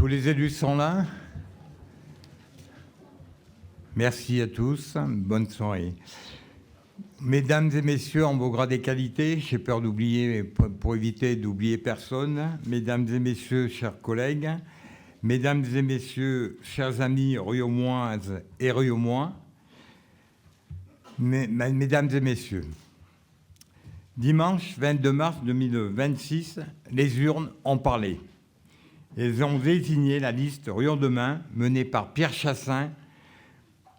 Tous les élus sont là. Merci à tous. Bonne soirée. Mesdames et messieurs, en vos grades et qualités, j'ai peur d'oublier, pour éviter d'oublier personne, mesdames et messieurs, chers collègues, mesdames et messieurs, chers amis riaumoises et riaumois, mesdames et messieurs, dimanche 22 mars 2026, les urnes ont parlé. Elles ont désigné la liste Riom demain, menée par Pierre Chassaing.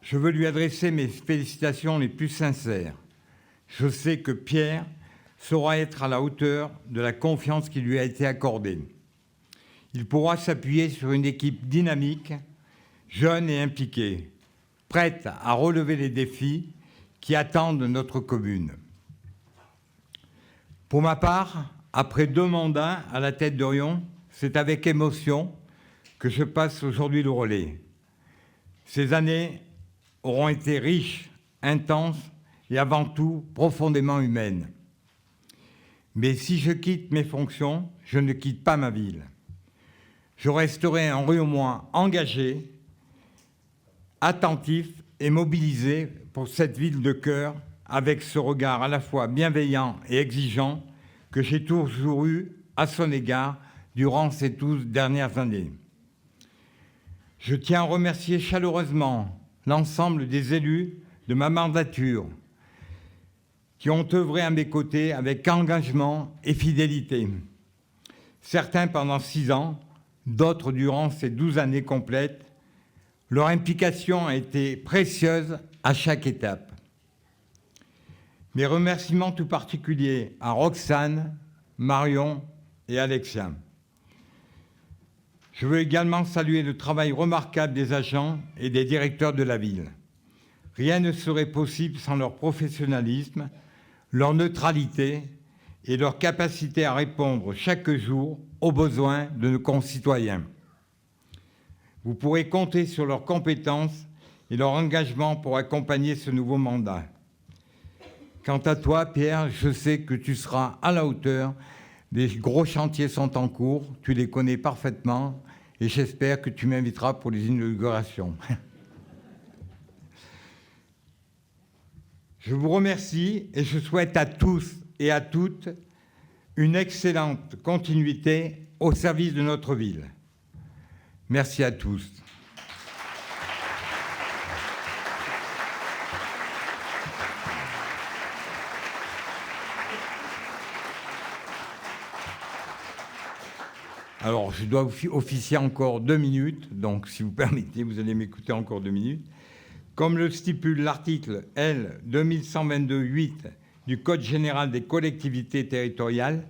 Je veux lui adresser mes félicitations les plus sincères. Je sais que Pierre saura être à la hauteur de la confiance qui lui a été accordée. Il pourra s'appuyer sur une équipe dynamique, jeune et impliquée, prête à relever les défis qui attendent notre commune. Pour ma part, après 2 mandats à la tête de Riom, c'est avec émotion que je passe aujourd'hui le relais. Ces années auront été riches, intenses et avant tout profondément humaines. Mais si je quitte mes fonctions, je ne quitte pas ma ville. Je resterai un Riaumois engagé, attentif et mobilisé pour cette ville de cœur, avec ce regard à la fois bienveillant et exigeant que j'ai toujours eu à son égard durant ces 12 dernières années. Je tiens à remercier chaleureusement l'ensemble des élus de ma mandature qui ont œuvré à mes côtés avec engagement et fidélité. Certains pendant 6 ans, d'autres durant ces 12 années complètes. Leur implication a été précieuse à chaque étape. Mes remerciements tout particuliers à Roxane, Marion et Alexia. Je veux également saluer le travail remarquable des agents et des directeurs de la ville. Rien ne serait possible sans leur professionnalisme, leur neutralité et leur capacité à répondre chaque jour aux besoins de nos concitoyens. Vous pourrez compter sur leurs compétences et leur engagement pour accompagner ce nouveau mandat. Quant à toi, Pierre, je sais que tu seras à la hauteur. Des gros chantiers sont en cours, tu les connais parfaitement et j'espère que tu m'inviteras pour les inaugurations. Je vous remercie et je souhaite à tous et à toutes une excellente continuité au service de notre ville. Merci à tous. Alors, je dois officier encore 2 minutes, donc si vous permettez, vous allez m'écouter encore 2 minutes. Comme le stipule l'article L. 2122-8 du Code général des collectivités territoriales,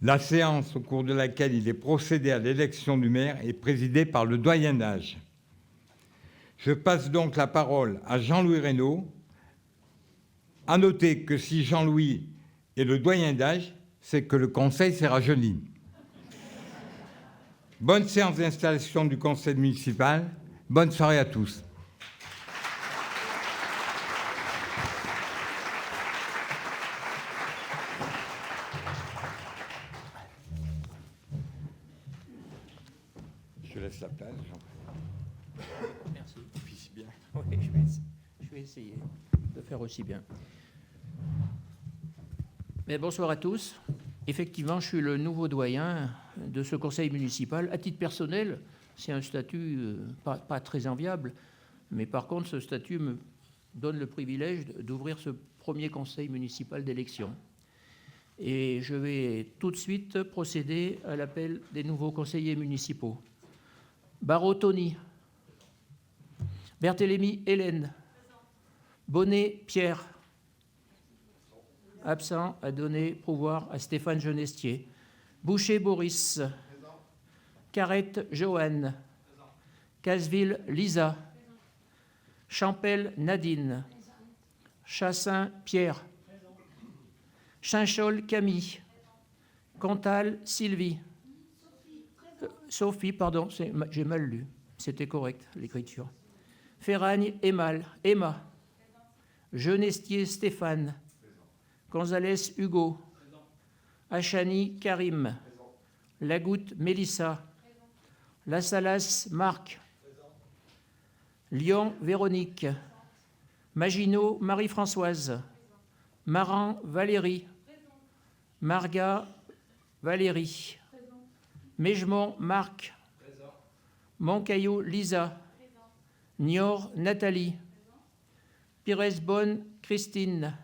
la séance au cours de laquelle il est procédé à l'élection du maire est présidée par le doyen d'âge. Je passe donc la parole à Jean-Louis Reynaud. À noter que si Jean-Louis est le doyen d'âge, c'est que le conseil s'est rajeuni. Bonne séance d'installation du conseil municipal. Bonne soirée à tous. Je laisse la place, Jean. Merci. Officie bien. Oui, je vais essayer de faire aussi bien. Mais bonsoir à tous. Effectivement, je suis le nouveau doyen de ce conseil municipal. À titre personnel, c'est un statut pas très enviable, mais par contre, ce statut me donne le privilège d'ouvrir ce premier conseil municipal d'élection. Et je vais tout de suite procéder à l'appel des nouveaux conseillers municipaux. Barraud Tony. Berthélémy Hélène. Bonnet Pierre. Absent, à donner pouvoir à Stéphane Genestier. Boucher Boris. Carrette Joanne. Caseville Lisa. Champel Nadine. Chassaing Pierre. Chinchol Camille. Cantal Sylvie. Sophie, pardon, j'ai mal lu. C'était correct, l'écriture. Ferragne Emma. Genestier Stéphane. Gonzalez Hugo. Achani Karim. Lagoutte Mélissa. Lassalas Marc. Lyon Véronique. Maginot Marie-Françoise. Maran Valérie. Marga Valérie. Mejmont Marc. Moncaillou Lisa. Niort Nathalie. Pires-Bonne Christine.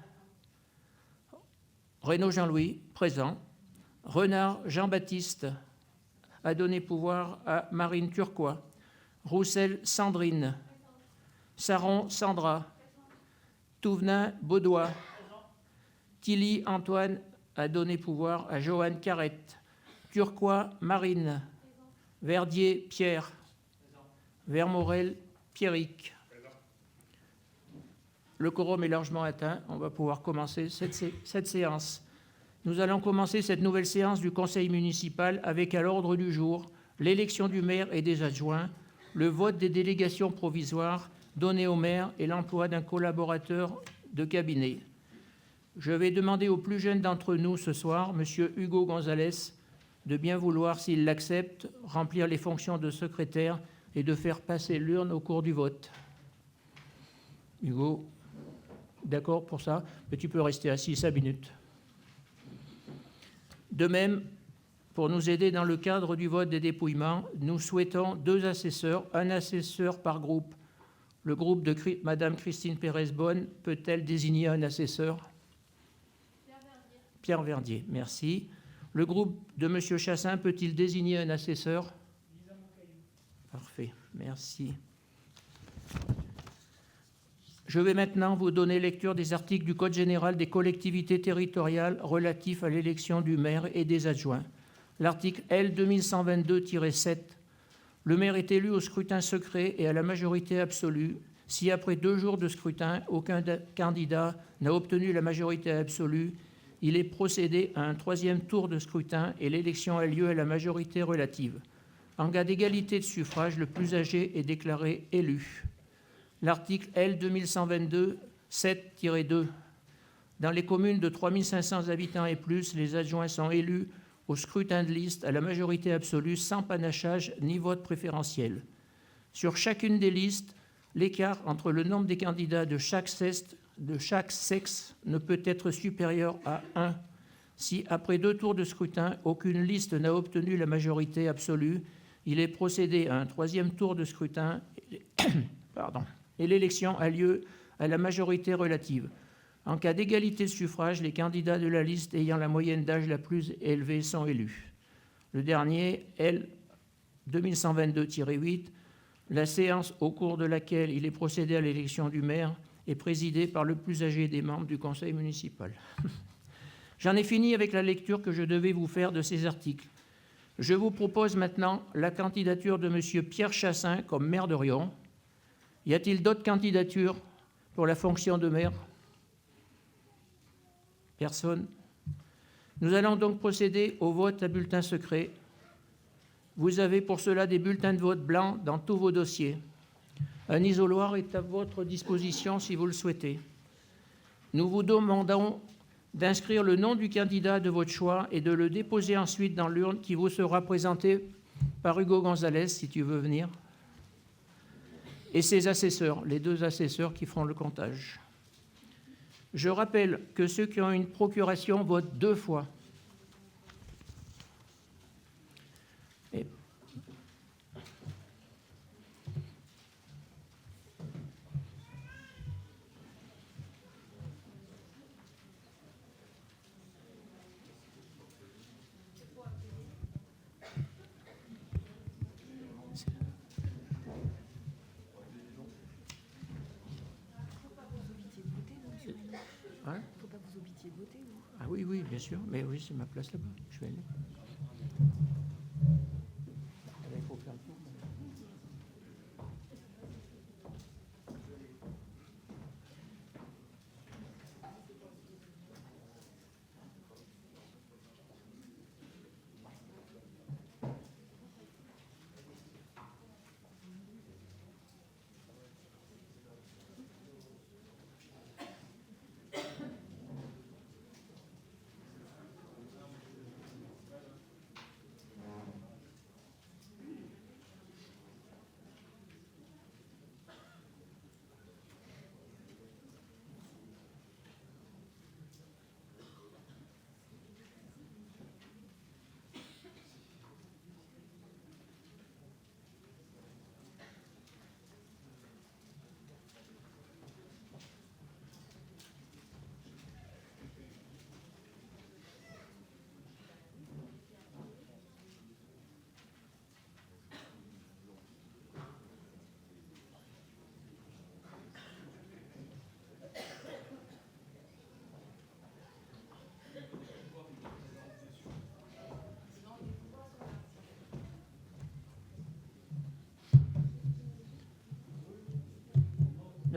Reynaud Jean-Louis, présent. Renard Jean-Baptiste a donné pouvoir à Marine Turquois. Roussel Sandrine. Saron Sandra. Touvenin Baudois. Tilly Antoine a donné pouvoir à Joanne Carrette. Turquois Marine. Verdier Pierre. Vermorel Pierrick. Le quorum est largement atteint. On va pouvoir commencer cette séance. Nous allons commencer cette nouvelle séance du Conseil municipal avec à l'ordre du jour l'élection du maire et des adjoints, le vote des délégations provisoires données au maire et l'emploi d'un collaborateur de cabinet. Je vais demander au plus jeune d'entre nous ce soir, M. Hugo Gonzalez, de bien vouloir, s'il l'accepte, remplir les fonctions de secrétaire et de faire passer l'urne au cours du vote. Hugo, d'accord pour ça? Mais tu peux rester assis 5 minutes. De même, pour nous aider dans le cadre du vote des dépouillements, nous souhaitons 2 assesseurs, un assesseur par groupe. Le groupe de Mme Christine Pérez-Bonne peut-elle désigner un assesseur? Pierre Verdier, merci. Le groupe de M. Chassin peut-il désigner un assesseur? Parfait, merci. Je vais maintenant vous donner lecture des articles du Code général des collectivités territoriales relatifs à l'élection du maire et des adjoints. L'article L. 2122-7. Le maire est élu au scrutin secret et à la majorité absolue si, après 2 jours de scrutin, aucun candidat n'a obtenu la majorité absolue. Il est procédé à un 3e tour de scrutin et l'élection a lieu à la majorité relative. En cas d'égalité de suffrage, le plus âgé est déclaré élu. L'article L. 2122-7-2. Dans les communes de 3 500 habitants et plus, les adjoints sont élus au scrutin de liste à la majorité absolue sans panachage ni vote préférentiel. Sur chacune des listes, l'écart entre le nombre des candidats de chaque sexe ne peut être supérieur à 1. Si, après 2 tours de scrutin, aucune liste n'a obtenu la majorité absolue, il est procédé à un 3e tour de scrutin et l'élection a lieu à la majorité relative. En cas d'égalité de suffrage, les candidats de la liste ayant la moyenne d'âge la plus élevée sont élus. Le dernier, L. 2122-8, la séance au cours de laquelle il est procédé à l'élection du maire est présidée par le plus âgé des membres du conseil municipal. J'en ai fini avec la lecture que je devais vous faire de ces articles. Je vous propose maintenant la candidature de M. Pierre Chassin comme maire de Riom. Y a-t-il d'autres candidatures pour la fonction de maire? Personne. Nous allons donc procéder au vote à bulletin secret. Vous avez pour cela des bulletins de vote blancs dans tous vos dossiers. Un isoloir est à votre disposition si vous le souhaitez. Nous vous demandons d'inscrire le nom du candidat de votre choix et de le déposer ensuite dans l'urne qui vous sera présentée par Hugo Gonzalez, si tu veux venir, et ses assesseurs, les 2 assesseurs qui feront le comptage. Je rappelle que ceux qui ont une procuration votent 2 fois. Et Hein? Faut pas que vous obligez de voter, vous. Ah oui, oui, bien sûr. Mais oui, c'est ma place là-bas. Je vais aller. Il faut faire le tour.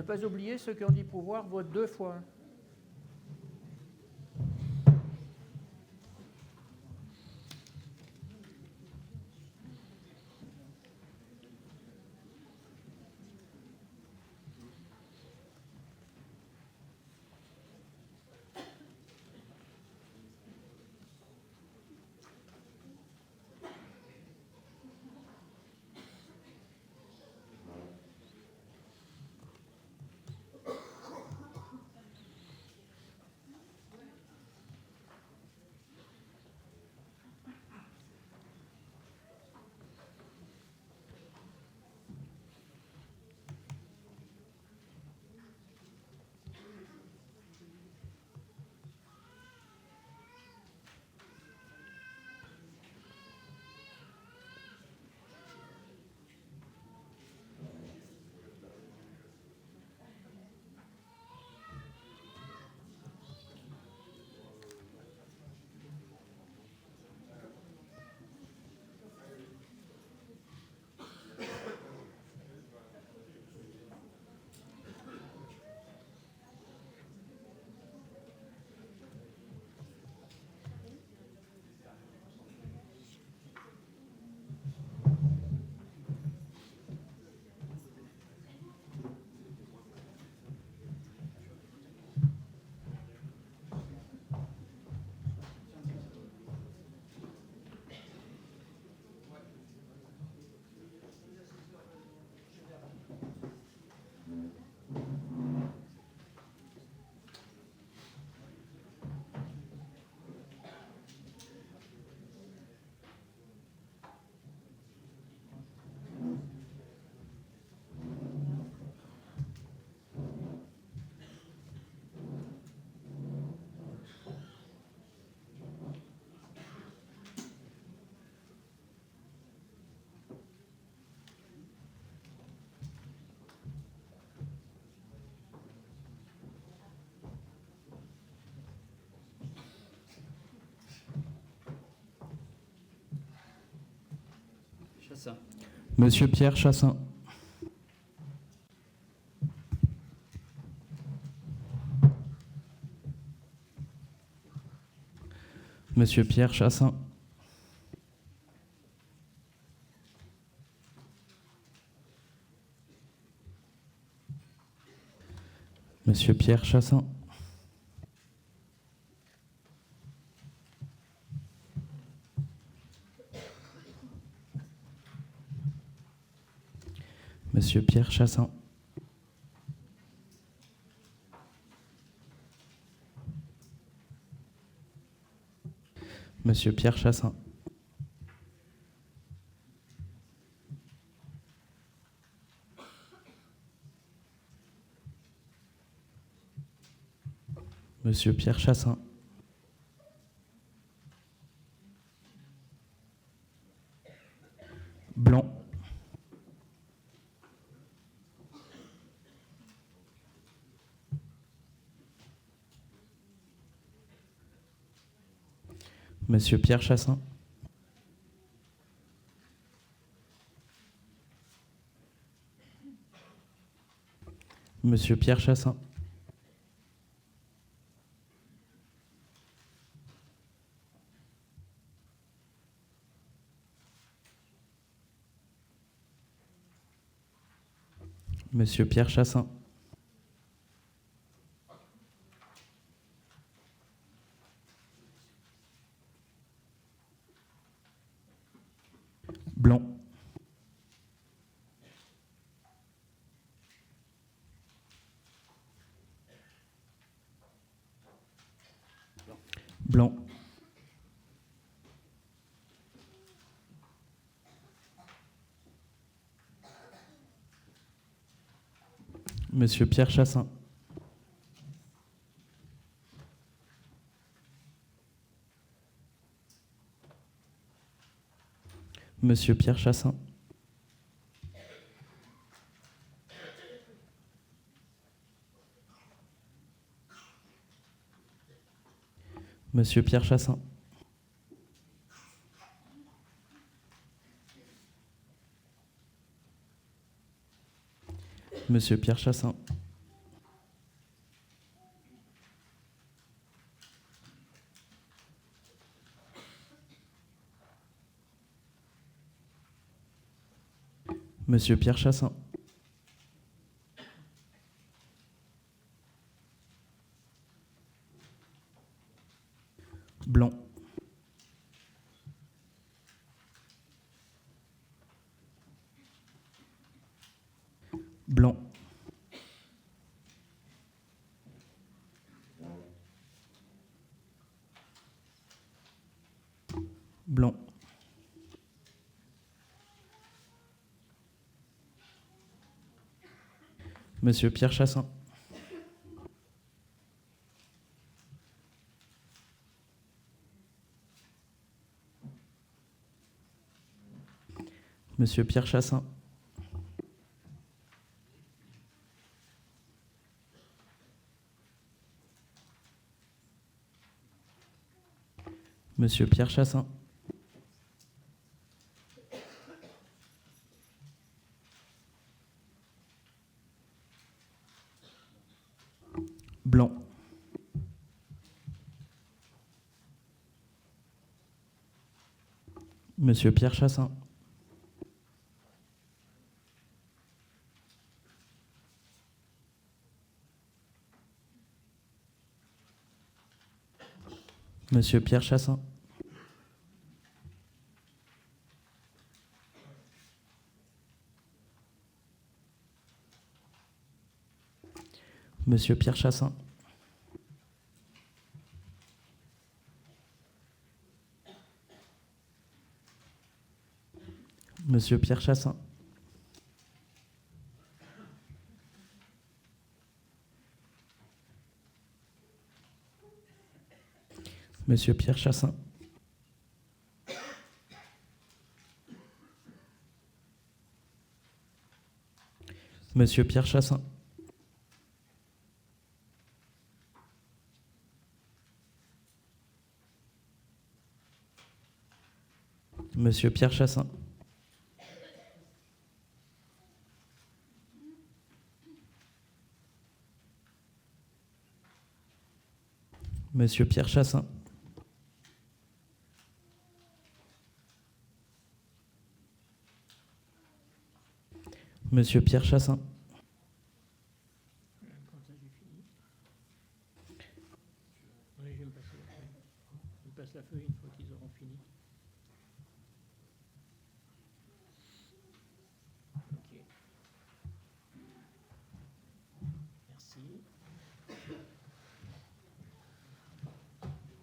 ne pas oublier, ceux qui ont dit pouvoir votent 2 fois. Chassaing. Monsieur Pierre Chassaing. Monsieur Pierre Chassaing. Monsieur Pierre Chassaing. Monsieur Pierre Chassaing. Monsieur Pierre Chassaing. Monsieur Pierre Chassaing. Blanc. Monsieur Pierre Chassaing. Monsieur Pierre Chassaing. Monsieur Pierre Chassaing. Blanc. Blanc. Monsieur Pierre Chassaing. Monsieur Pierre Chassaing. Monsieur Pierre Chassaing. Monsieur Pierre Chassaing. Monsieur Pierre Chassaing. Blanc. Blanc. Blanc. Monsieur Pierre Chassaing. Monsieur Pierre Chassaing. Monsieur Pierre Chassaing. Blanc. Monsieur Pierre Chassaing. Monsieur Pierre Chassaing. Monsieur Pierre Chassaing. Monsieur Pierre Chassaing. Monsieur Pierre Chassaing. Monsieur Pierre Chassaing. Monsieur Pierre Chassaing. Monsieur Pierre Chassaing. Monsieur Pierre Chassaing. Oui, je vais me passer la feuille. Je me passe la feuille une fois qu'ils auront fini. Ok. Merci.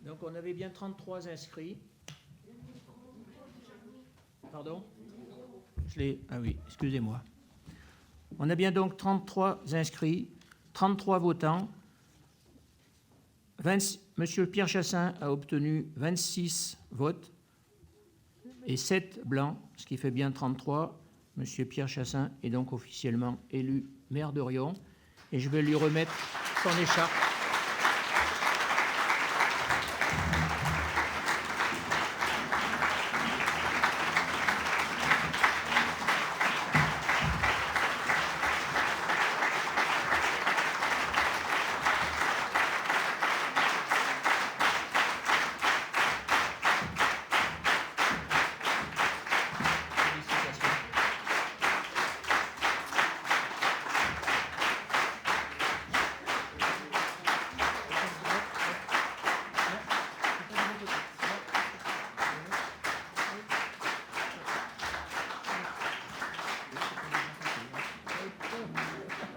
Donc on avait bien 33 inscrits. Pardon ? Ah oui, excusez-moi. On a bien donc 33 inscrits, 33 votants. Monsieur Pierre Chassaing a obtenu 26 votes et 7 blancs, ce qui fait bien 33. Monsieur Pierre Chassaing est donc officiellement élu maire de Riom et je vais lui remettre son écharpe.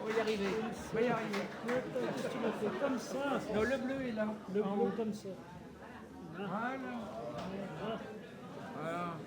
On va y arriver. Qu'est-ce que tu m'as fait comme ça? Non, le bleu est là. Le bleu comme ça. Voilà. Voilà.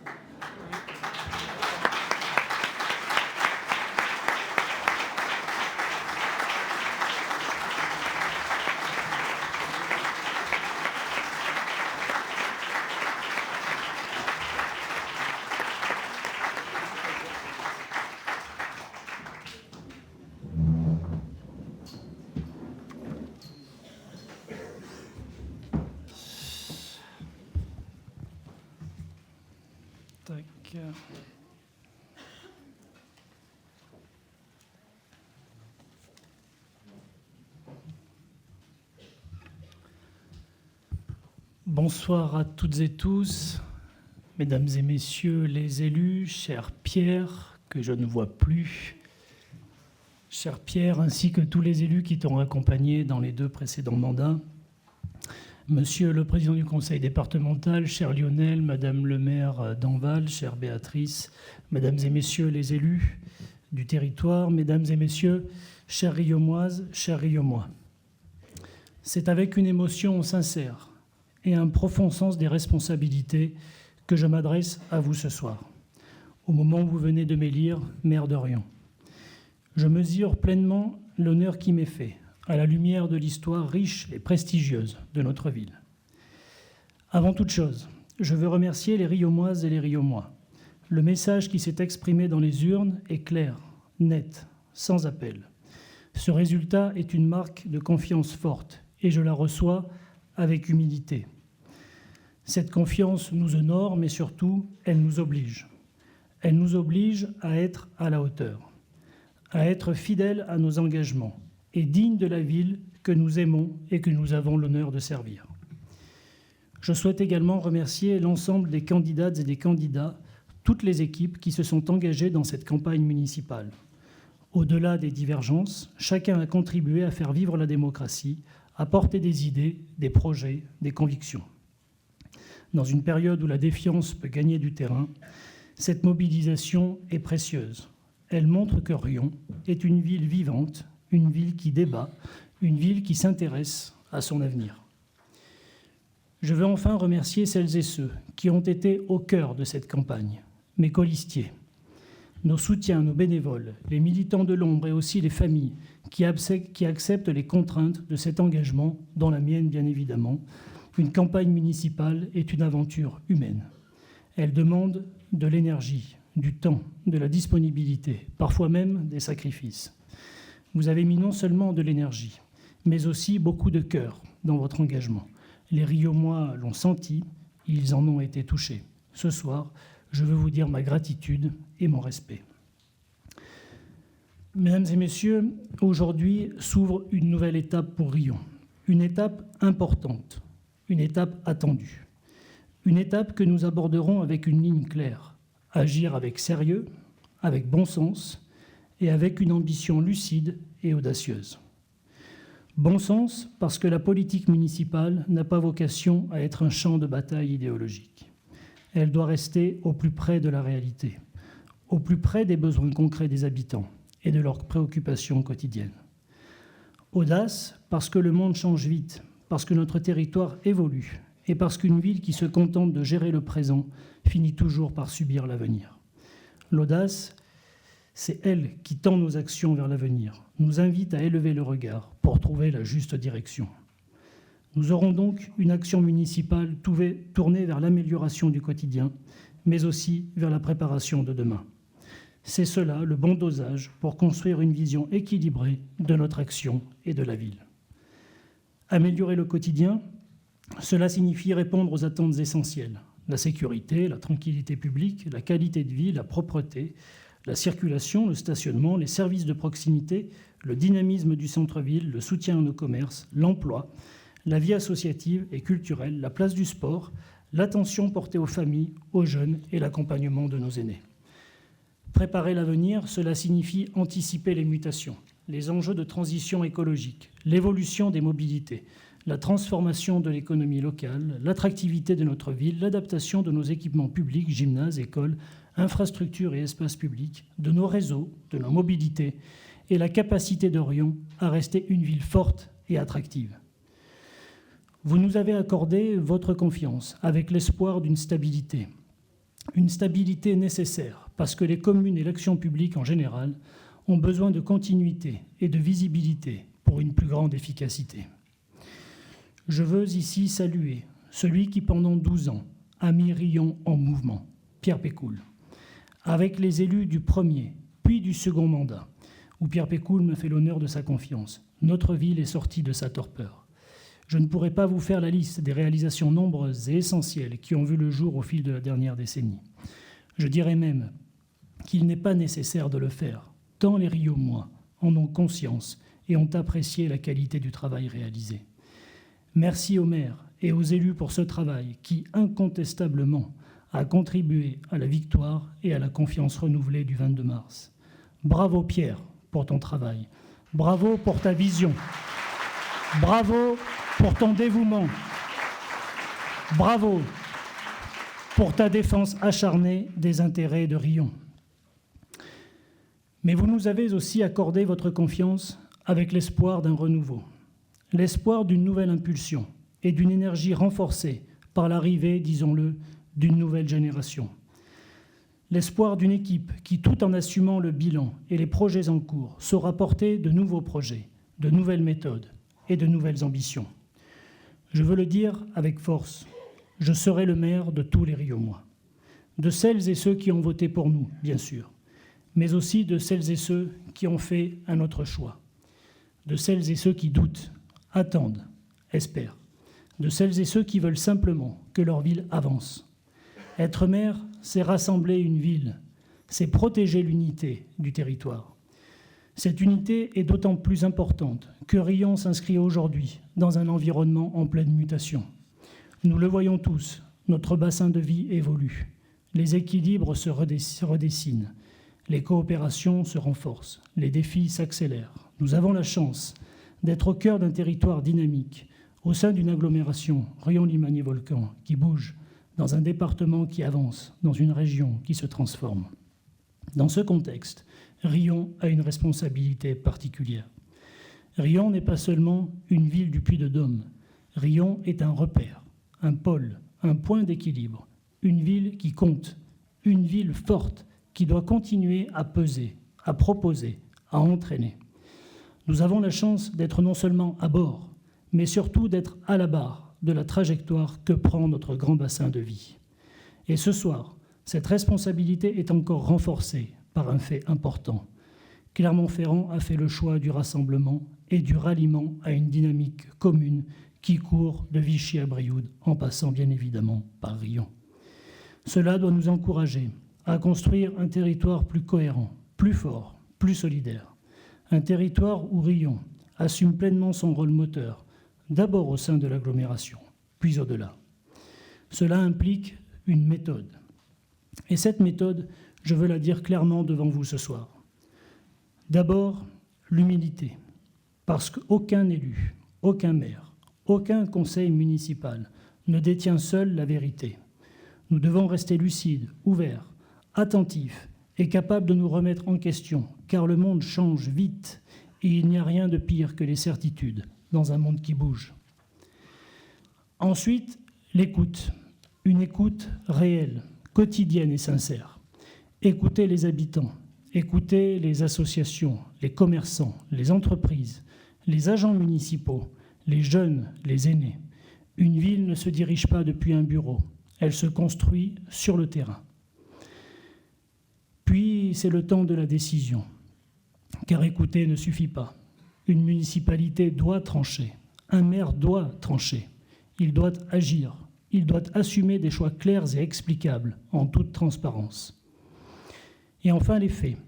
Tac. Bonsoir à toutes et tous, mesdames et messieurs les élus, chers Pierre, que je ne vois plus, cher Pierre, ainsi que tous les élus qui t'ont accompagné dans les 2 précédents mandats, Monsieur le Président du Conseil départemental, cher Lionel, Madame le maire d'Enval, chère Béatrice, Mesdames et Messieurs les élus du territoire, Mesdames et Messieurs, chères Riaumoises, chers Riaumois. C'est avec une émotion sincère et un profond sens des responsabilités que je m'adresse à vous ce soir, au moment où vous venez de m'élire maire d'Orient. Je mesure pleinement l'honneur qui m'est fait, à la lumière de l'histoire riche et prestigieuse de notre ville. Avant toute chose, je veux remercier les Riaumoises et les Riaumois. Le message qui s'est exprimé dans les urnes est clair, net, sans appel. Ce résultat est une marque de confiance forte et je la reçois avec humilité. Cette confiance nous honore, mais surtout, elle nous oblige. Elle nous oblige à être à la hauteur, à être fidèles à nos engagements et dignes de la ville que nous aimons et que nous avons l'honneur de servir. Je souhaite également remercier l'ensemble des candidates et des candidats, toutes les équipes qui se sont engagées dans cette campagne municipale. Au-delà des divergences, chacun a contribué à faire vivre la démocratie, à porter des idées, des projets, des convictions. Dans une période où la défiance peut gagner du terrain, cette mobilisation est précieuse. Elle montre que Riom est une ville vivante, une ville qui débat, une ville qui s'intéresse à son avenir. Je veux enfin remercier celles et ceux qui ont été au cœur de cette campagne, mes colistiers, nos soutiens, nos bénévoles, les militants de l'ombre et aussi les familles qui acceptent les contraintes de cet engagement, dont la mienne bien évidemment. Une campagne municipale est une aventure humaine. Elle demande de l'énergie, du temps, de la disponibilité, parfois même des sacrifices. Vous avez mis non seulement de l'énergie, mais aussi beaucoup de cœur dans votre engagement. Les Riaumois l'ont senti, ils en ont été touchés. Ce soir, je veux vous dire ma gratitude et mon respect. Mesdames et messieurs, aujourd'hui s'ouvre une nouvelle étape pour Riom. Une étape importante, une étape attendue. Une étape que nous aborderons avec une ligne claire. Agir avec sérieux, avec bon sens et avec une ambition lucide et audacieuse. Bon sens parce que la politique municipale n'a pas vocation à être un champ de bataille idéologique. Elle doit rester au plus près de la réalité, au plus près des besoins concrets des habitants et de leurs préoccupations quotidiennes. Audace parce que le monde change vite, parce que notre territoire évolue et parce qu'une ville qui se contente de gérer le présent finit toujours par subir l'avenir. L'audace, c'est elle qui tend nos actions vers l'avenir, nous invite à élever le regard pour trouver la juste direction. Nous aurons donc une action municipale tournée vers l'amélioration du quotidien, mais aussi vers la préparation de demain. C'est cela le bon dosage pour construire une vision équilibrée de notre action et de la ville. Améliorer le quotidien, cela signifie répondre aux attentes essentielles. La sécurité, la tranquillité publique, la qualité de vie, la propreté, la circulation, le stationnement, les services de proximité, le dynamisme du centre-ville, le soutien à nos commerces, l'emploi, la vie associative et culturelle, la place du sport, l'attention portée aux familles, aux jeunes et l'accompagnement de nos aînés. Préparer l'avenir, cela signifie anticiper les mutations, les enjeux de transition écologique, l'évolution des mobilités, la transformation de l'économie locale, l'attractivité de notre ville, l'adaptation de nos équipements publics, gymnases, écoles, infrastructures et espaces publics, de nos réseaux, de nos mobilités, et la capacité d'Orient à rester une ville forte et attractive. Vous nous avez accordé votre confiance avec l'espoir d'une stabilité. Une stabilité nécessaire parce que les communes et l'action publique en général ont besoin de continuité et de visibilité pour une plus grande efficacité. Je veux ici saluer celui qui, pendant 12 ans, a mis Riom en mouvement, Pierre Pécoul, avec les élus du premier puis du second mandat, où Pierre Pécoul me fait l'honneur de sa confiance. Notre ville est sortie de sa torpeur. Je ne pourrai pas vous faire la liste des réalisations nombreuses et essentielles qui ont vu le jour au fil de la dernière décennie. Je dirais même qu'il n'est pas nécessaire de le faire, tant les Riaumois en ont conscience et ont apprécié la qualité du travail réalisé. Merci aux maires et aux élus pour ce travail qui, incontestablement, a contribué à la victoire et à la confiance renouvelée du 22 mars. Bravo Pierre pour ton travail. Bravo pour ta vision. Bravo pour ton dévouement. Bravo pour ta défense acharnée des intérêts de Riom. Mais vous nous avez aussi accordé votre confiance avec l'espoir d'un renouveau, l'espoir d'une nouvelle impulsion et d'une énergie renforcée par l'arrivée, disons-le, d'une nouvelle génération. L'espoir d'une équipe qui, tout en assumant le bilan et les projets en cours, saura porter de nouveaux projets, de nouvelles méthodes et de nouvelles ambitions. Je veux le dire avec force, je serai le maire de tous les Riomois, de celles et ceux qui ont voté pour nous, bien sûr, mais aussi de celles et ceux qui ont fait un autre choix, de celles et ceux qui doutent, attendent, espèrent, de celles et ceux qui veulent simplement que leur ville avance. Être maire, c'est rassembler une ville, c'est protéger l'unité du territoire. Cette unité est d'autant plus importante que Riom s'inscrit aujourd'hui dans un environnement en pleine mutation. Nous le voyons tous, notre bassin de vie évolue, les équilibres se redessinent, les coopérations se renforcent, les défis s'accélèrent. Nous avons la chance d'être au cœur d'un territoire dynamique, au sein d'une agglomération, Riom-Limagné-Volcan, qui bouge, dans un département qui avance, dans une région qui se transforme. Dans ce contexte, Riom a une responsabilité particulière. Riom n'est pas seulement une ville du Puy-de-Dôme. Riom est un repère, un pôle, un point d'équilibre, une ville qui compte, une ville forte qui doit continuer à peser, à proposer, à entraîner. Nous avons la chance d'être non seulement à bord, mais surtout d'être à la barre de la trajectoire que prend notre grand bassin de vie. Et ce soir, cette responsabilité est encore renforcée par un fait important. Clermont-Ferrand a fait le choix du rassemblement et du ralliement à une dynamique commune qui court de Vichy à Brioude, en passant bien évidemment par Riom. Cela doit nous encourager à construire un territoire plus cohérent, plus fort, plus solidaire. Un territoire où Riom assume pleinement son rôle moteur, d'abord au sein de l'agglomération, puis au-delà. Cela implique une méthode. Et cette méthode, je veux la dire clairement devant vous ce soir. D'abord, l'humilité, parce qu'aucun élu, aucun maire, aucun conseil municipal ne détient seul la vérité. Nous devons rester lucides, ouverts, attentifs et capables de nous remettre en question, car le monde change vite et il n'y a rien de pire que les certitudes dans un monde qui bouge. Ensuite, l'écoute, une écoute réelle, quotidienne et sincère. Écoutez les habitants, écoutez les associations, les commerçants, les entreprises, les agents municipaux, les jeunes, les aînés. Une ville ne se dirige pas depuis un bureau, elle se construit sur le terrain. Puis, c'est le temps de la décision, car écouter ne suffit pas. Une municipalité doit trancher, un maire doit trancher, il doit agir, il doit assumer des choix clairs et explicables, en toute transparence. Et enfin, les faits,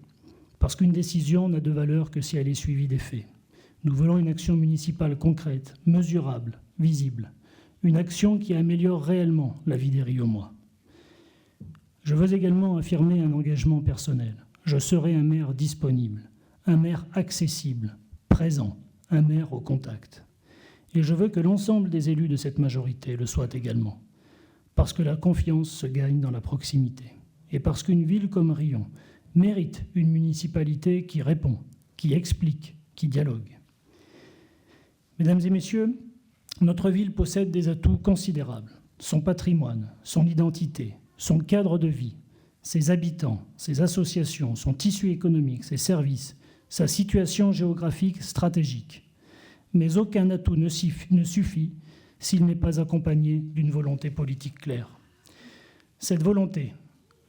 parce qu'une décision n'a de valeur que si elle est suivie des faits. Nous voulons une action municipale concrète, mesurable, visible, une action qui améliore réellement la vie des Riomois. Je veux également affirmer un engagement personnel. Je serai un maire disponible, un maire accessible, présent, un maire au contact. Et je veux que l'ensemble des élus de cette majorité le soient également, parce que la confiance se gagne dans la proximité, et parce qu'une ville comme Riom mérite une municipalité qui répond, qui explique, qui dialogue. Mesdames et messieurs, notre ville possède des atouts considérables. Son patrimoine, son identité, son cadre de vie, ses habitants, ses associations, son tissu économique, ses services, sa situation géographique stratégique. Mais aucun atout ne suffit s'il n'est pas accompagné d'une volonté politique claire. Cette volonté,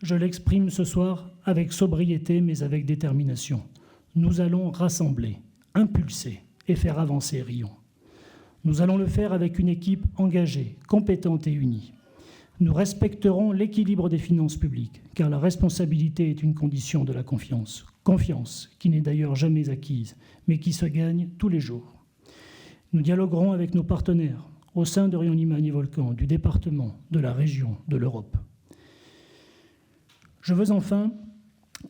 je l'exprime ce soir avec sobriété mais avec détermination. Nous allons rassembler, impulser et faire avancer Riom. Nous allons le faire avec une équipe engagée, compétente et unie. Nous respecterons l'équilibre des finances publiques, car la responsabilité est une condition de la confiance. Confiance qui n'est d'ailleurs jamais acquise, mais qui se gagne tous les jours. Nous dialoguerons avec nos partenaires au sein de Riom-Limagné-Volcan, du département, de la région, de l'Europe. Je veux enfin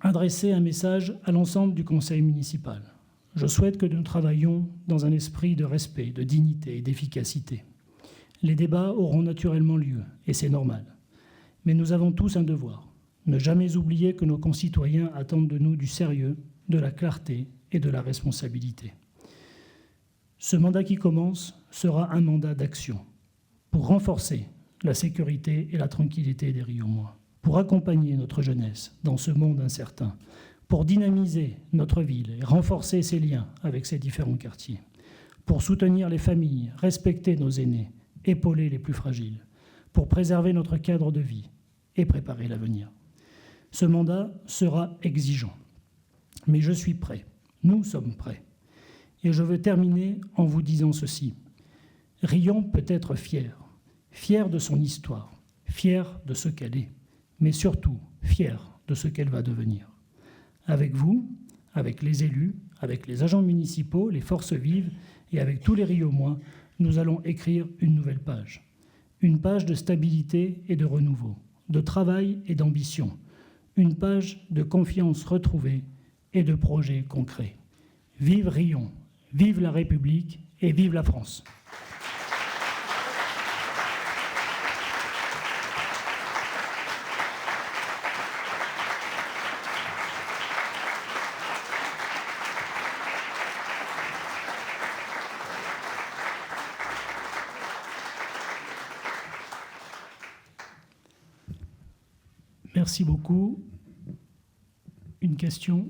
adresser un message à l'ensemble du conseil municipal. Je souhaite que nous travaillions dans un esprit de respect, de dignité et d'efficacité. Les débats auront naturellement lieu, et c'est normal. Mais nous avons tous un devoir. Ne jamais oublier que nos concitoyens attendent de nous du sérieux, de la clarté et de la responsabilité. Ce mandat qui commence sera un mandat d'action pour renforcer la sécurité et la tranquillité des Riaumois, pour accompagner notre jeunesse dans ce monde incertain, pour dynamiser notre ville et renforcer ses liens avec ses différents quartiers, pour soutenir les familles, respecter nos aînés, épauler les plus fragiles, pour préserver notre cadre de vie et préparer l'avenir. Ce mandat sera exigeant, mais je suis prêt, nous sommes prêts. Et je veux terminer en vous disant ceci. Riom peut être fier de son histoire, fier de ce qu'elle est, mais surtout fier de ce qu'elle va devenir. Avec vous, avec les élus, avec les agents municipaux, les forces vives et avec tous les Riaumois, nous allons écrire une nouvelle page. Une page de stabilité et de renouveau, de travail et d'ambition. Une page de confiance retrouvée et de projets concrets. Vive Riom, vive la République et vive la France. Merci beaucoup. Une question ?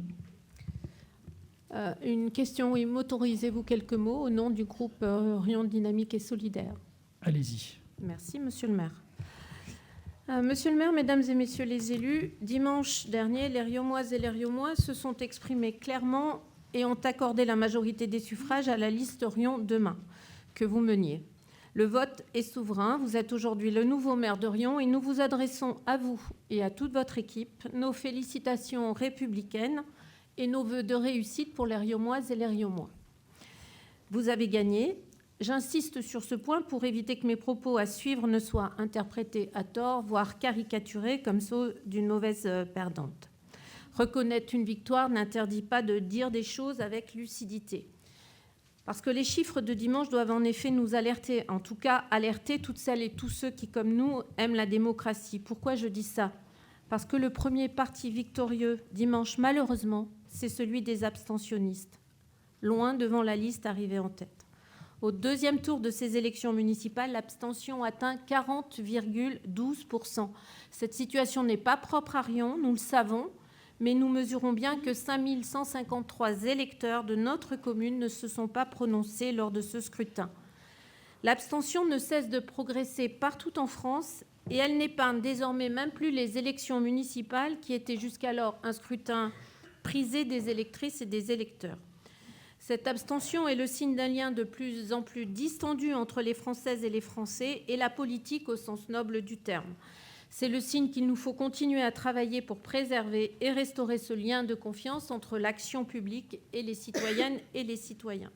Une question, oui. M'autorisez-vous quelques mots au nom du groupe Riom Dynamique et Solidaire ? Allez-y. Merci, Monsieur le maire. Monsieur le maire, Mesdames et Messieurs les élus, dimanche dernier, les Riaumoises et les Riaumois se sont exprimés clairement et ont accordé la majorité des suffrages à la liste Riom Demain que vous meniez. Le vote est souverain. Vous êtes aujourd'hui le nouveau maire de Riom et nous vous adressons à vous et à toute votre équipe nos félicitations républicaines et nos vœux de réussite pour les Riaumoises et les Riaumois. Vous avez gagné. J'insiste sur ce point pour éviter que mes propos à suivre ne soient interprétés à tort, voire caricaturés comme ceux d'une mauvaise perdante. Reconnaître une victoire n'interdit pas de dire des choses avec lucidité. Parce que les chiffres de dimanche doivent en effet nous alerter, en tout cas alerter toutes celles et tous ceux qui, comme nous, aiment la démocratie. Pourquoi je dis ça ? Parce que le premier parti victorieux dimanche, malheureusement, c'est celui des abstentionnistes, loin devant la liste arrivée en tête. Au deuxième tour de ces élections municipales, l'abstention atteint 40,12%. Cette situation n'est pas propre à Riom, nous le savons, mais nous mesurons bien que 5 153 électeurs de notre commune ne se sont pas prononcés lors de ce scrutin. L'abstention ne cesse de progresser partout en France et elle n'épargne désormais même plus les élections municipales qui étaient jusqu'alors un scrutin prisé des électrices et des électeurs. Cette abstention est le signe d'un lien de plus en plus distendu entre les Françaises et les Français et la politique au sens noble du terme. C'est le signe qu'il nous faut continuer à travailler pour préserver et restaurer ce lien de confiance entre l'action publique et les citoyennes et les citoyens.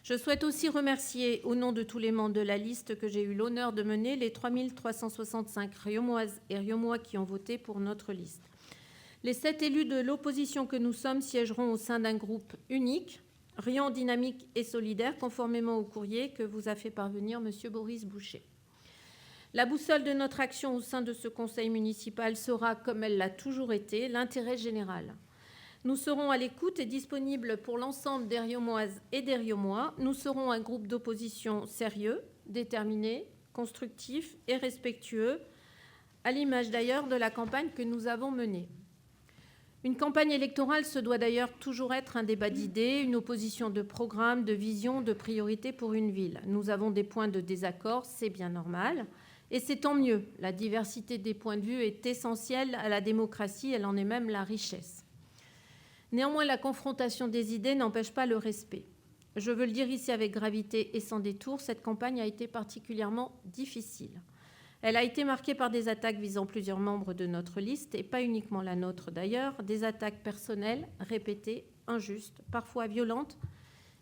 Je souhaite aussi remercier, au nom de tous les membres de la liste que j'ai eu l'honneur de mener, les 3 365 Riaumoises et Riaumois qui ont voté pour notre liste. Les 7 élus de l'opposition que nous sommes siégeront au sein d'un groupe unique, Riom Dynamique et Solidaire, conformément au courrier que vous a fait parvenir M. Boris Boucher. La boussole de notre action au sein de ce conseil municipal sera, comme elle l'a toujours été, l'intérêt général. Nous serons à l'écoute et disponibles pour l'ensemble des Riaumoises et des Riaumois. Nous serons un groupe d'opposition sérieux, déterminé, constructif et respectueux, à l'image d'ailleurs de la campagne que nous avons menée. Une campagne électorale se doit d'ailleurs toujours être un débat d'idées, une opposition de programme, de vision, de priorités pour une ville. Nous avons des points de désaccord, c'est bien normal. Et c'est tant mieux. La diversité des points de vue est essentielle à la démocratie, elle en est même la richesse. Néanmoins, la confrontation des idées n'empêche pas le respect. Je veux le dire ici avec gravité et sans détour, cette campagne a été particulièrement difficile. Elle a été marquée par des attaques visant plusieurs membres de notre liste, et pas uniquement la nôtre d'ailleurs, des attaques personnelles, répétées, injustes, parfois violentes,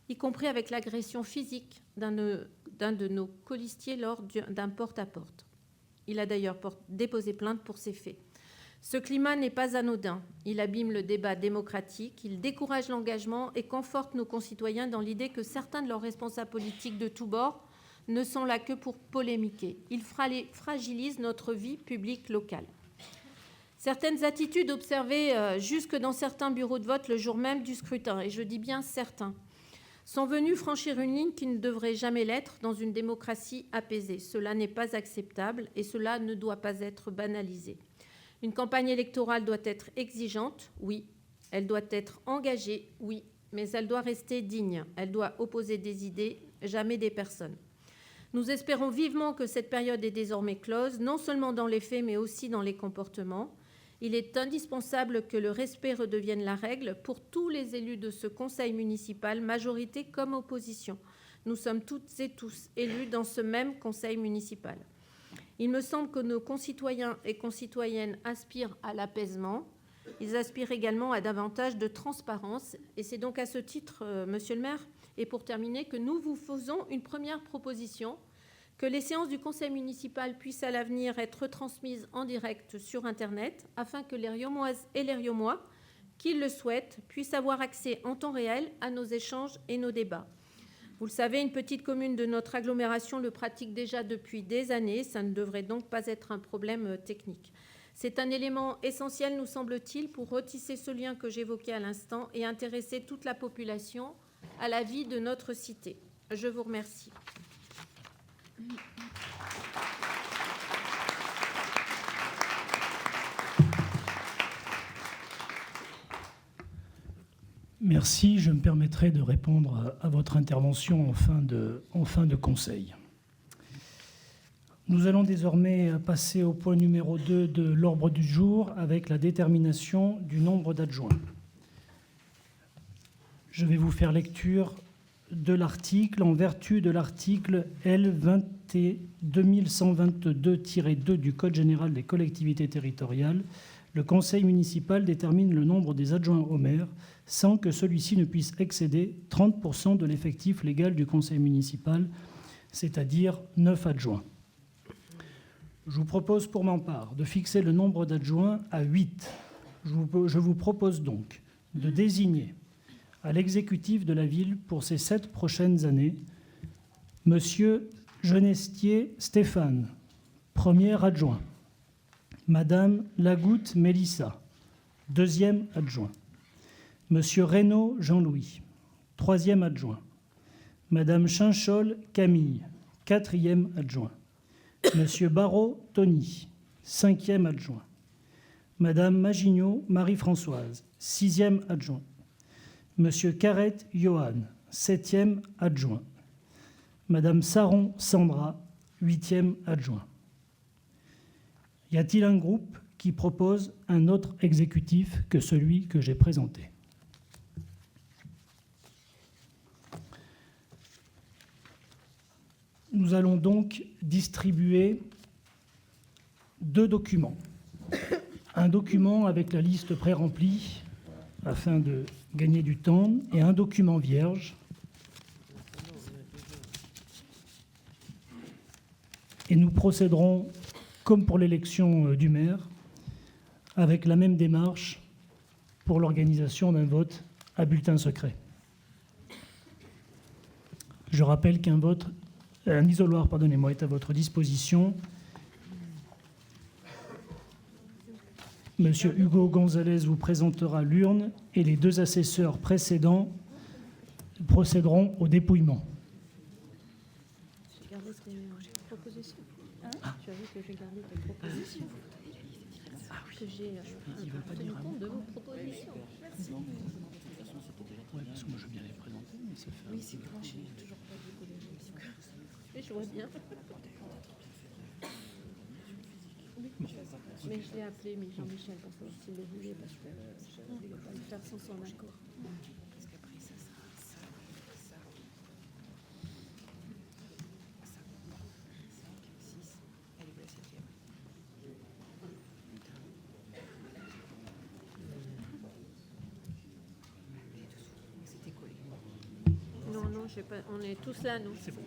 y compris avec l'agression physique d'un de nos colistiers lors d'un porte-à-porte. Il a d'ailleurs déposé plainte pour ces faits. Ce climat n'est pas anodin. Il abîme le débat démocratique, il décourage l'engagement et conforte nos concitoyens dans l'idée que certains de leurs responsables politiques de tous bords ne sont là que pour polémiquer. Il fragilise notre vie publique locale. Certaines attitudes observées jusque dans certains bureaux de vote le jour même du scrutin, et je dis bien certains, sont venus franchir une ligne qui ne devrait jamais l'être dans une démocratie apaisée. Cela n'est pas acceptable et cela ne doit pas être banalisé. Une campagne électorale doit être exigeante, oui. Elle doit être engagée, oui. Mais elle doit rester digne. Elle doit opposer des idées, jamais des personnes. Nous espérons vivement que cette période est désormais close, non seulement dans les faits, mais aussi dans les comportements. Il est indispensable que le respect redevienne la règle pour tous les élus de ce conseil municipal, majorité comme opposition. Nous sommes toutes et tous élus dans ce même conseil municipal. Il me semble que nos concitoyens et concitoyennes aspirent à l'apaisement. Ils aspirent également à davantage de transparence. Et c'est donc à ce titre, Monsieur le maire, et pour terminer, que nous vous faisons une première proposition, que les séances du conseil municipal puissent à l'avenir être retransmises en direct sur Internet, afin que les Riaumoises et les Riaumois qui le souhaitent puissent avoir accès en temps réel à nos échanges et nos débats. Vous le savez, une petite commune de notre agglomération le pratique déjà depuis des années. Ça ne devrait donc pas être un problème technique. C'est un élément essentiel, nous semble-t-il, pour retisser ce lien que j'évoquais à l'instant et intéresser toute la population à la vie de notre cité. Je vous remercie. Merci. Je me permettrai de répondre à votre intervention en fin de conseil. Nous allons désormais passer au point numéro 2 de l'ordre du jour avec la détermination du nombre d'adjoints. Je vais vous faire lecture de l'article. En vertu de l'article L. 2122-2 du Code général des collectivités territoriales, le conseil municipal détermine le nombre des adjoints au maire sans que celui-ci ne puisse excéder 30% de l'effectif légal du conseil municipal, c'est-à-dire 9 adjoints. Je vous propose pour ma part de fixer le nombre d'adjoints à 8. Je vous propose donc de désigner à l'exécutif de la ville pour ces 7 prochaines années Monsieur Genestier Stéphane, premier adjoint. Madame Lagoutte Mélissa, deuxième adjoint. Monsieur Reynaud Jean-Louis, troisième adjoint. Madame Chinchol Camille, quatrième adjoint. Monsieur Barrault Tony, cinquième adjoint. Madame Maginot Marie-Françoise, sixième adjoint. Monsieur Carrette Johan, septième adjoint. Madame Saron Sandra, huitième adjoint. Y a-t-il un groupe qui propose un autre exécutif que celui que j'ai présenté ? Nous allons donc distribuer 2 documents. Un document avec la liste pré-remplie afin de gagner du temps et un document vierge. Et nous procéderons, comme pour l'élection du maire, avec la même démarche pour l'organisation d'un vote à bulletin secret. Je rappelle qu'un isoloir, est à votre disposition. Monsieur Hugo Gonzalez vous présentera l'urne et les 2 assesseurs précédents procéderont au dépouillement. J'ai gardé tes propositions. Tu as vu que j'ai gardé tes propositions. Que j'ai tenu compte de vos propositions. Merci. Oui, parce que moi je veux bien les présenter, mais ça fait... Oui, c'est moi, je n'ai toujours pas vu que mais je vois bien. Oui. Mais je l'ai appelé, mais Jean-Michel, pour savoir s'il le voulait, parce que je ne voulais pas le faire sans son accord. Parce qu'après, ça sera ça. Elle est la 7e. C'était collé. Non, je sais pas. On est tous là, nous. C'est bon.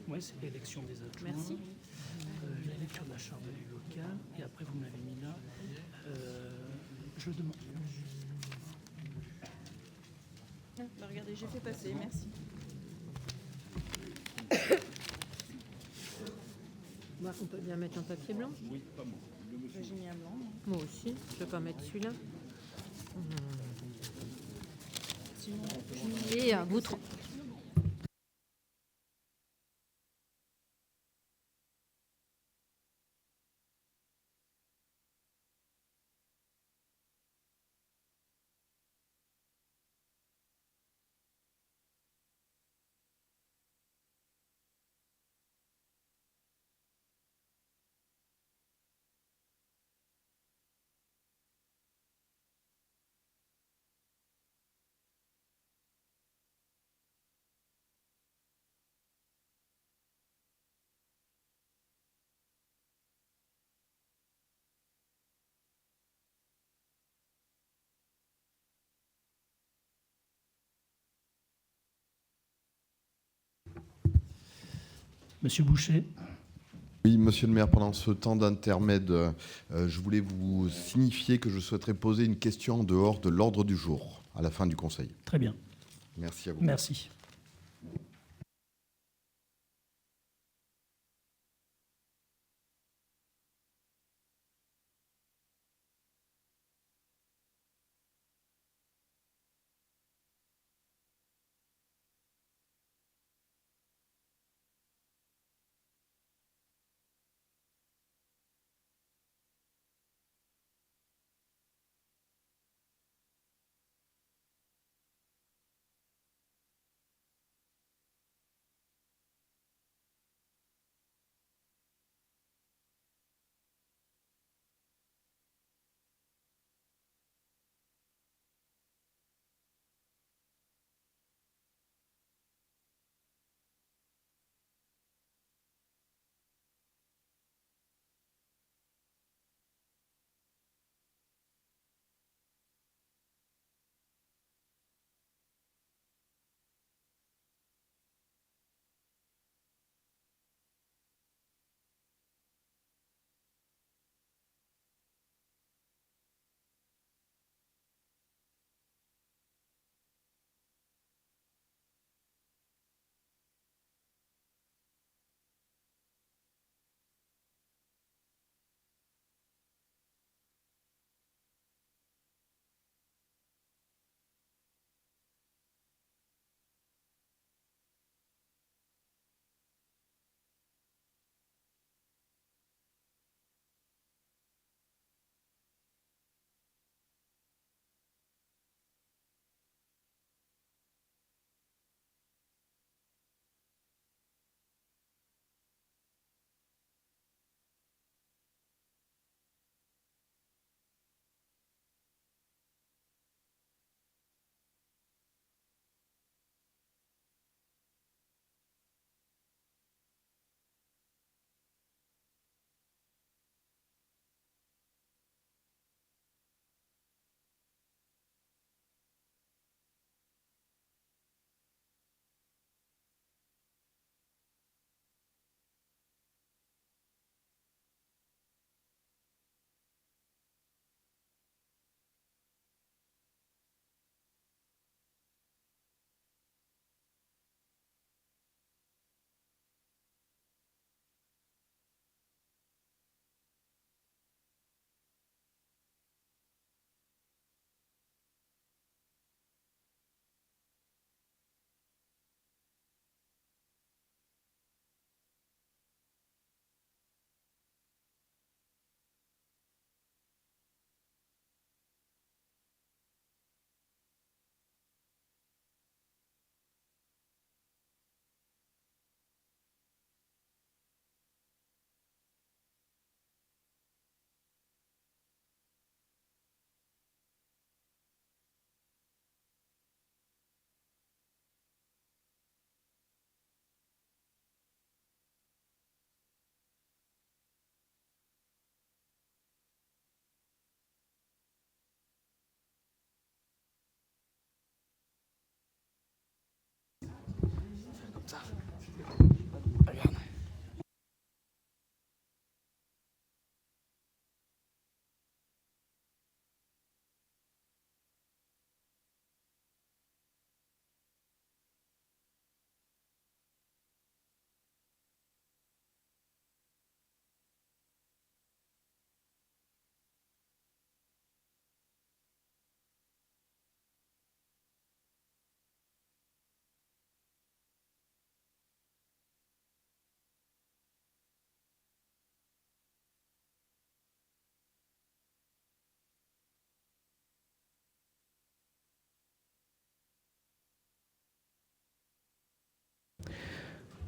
Oui, c'est l'élection des adjoints. Merci. La lecture de la charte locale, et après vous me l'avez mis là. Je demande. Regardez, j'ai fait passer, merci. On peut bien mettre un papier blanc. J'ai mis un blanc. Moi aussi, je ne vais pas mettre celui-là. Et à vous trois. Monsieur Boucher. Oui, monsieur le maire, pendant ce temps d'intermède, je voulais vous signifier que je souhaiterais poser une question en dehors de l'ordre du jour, à la fin du conseil. Très bien. Merci à vous. Merci.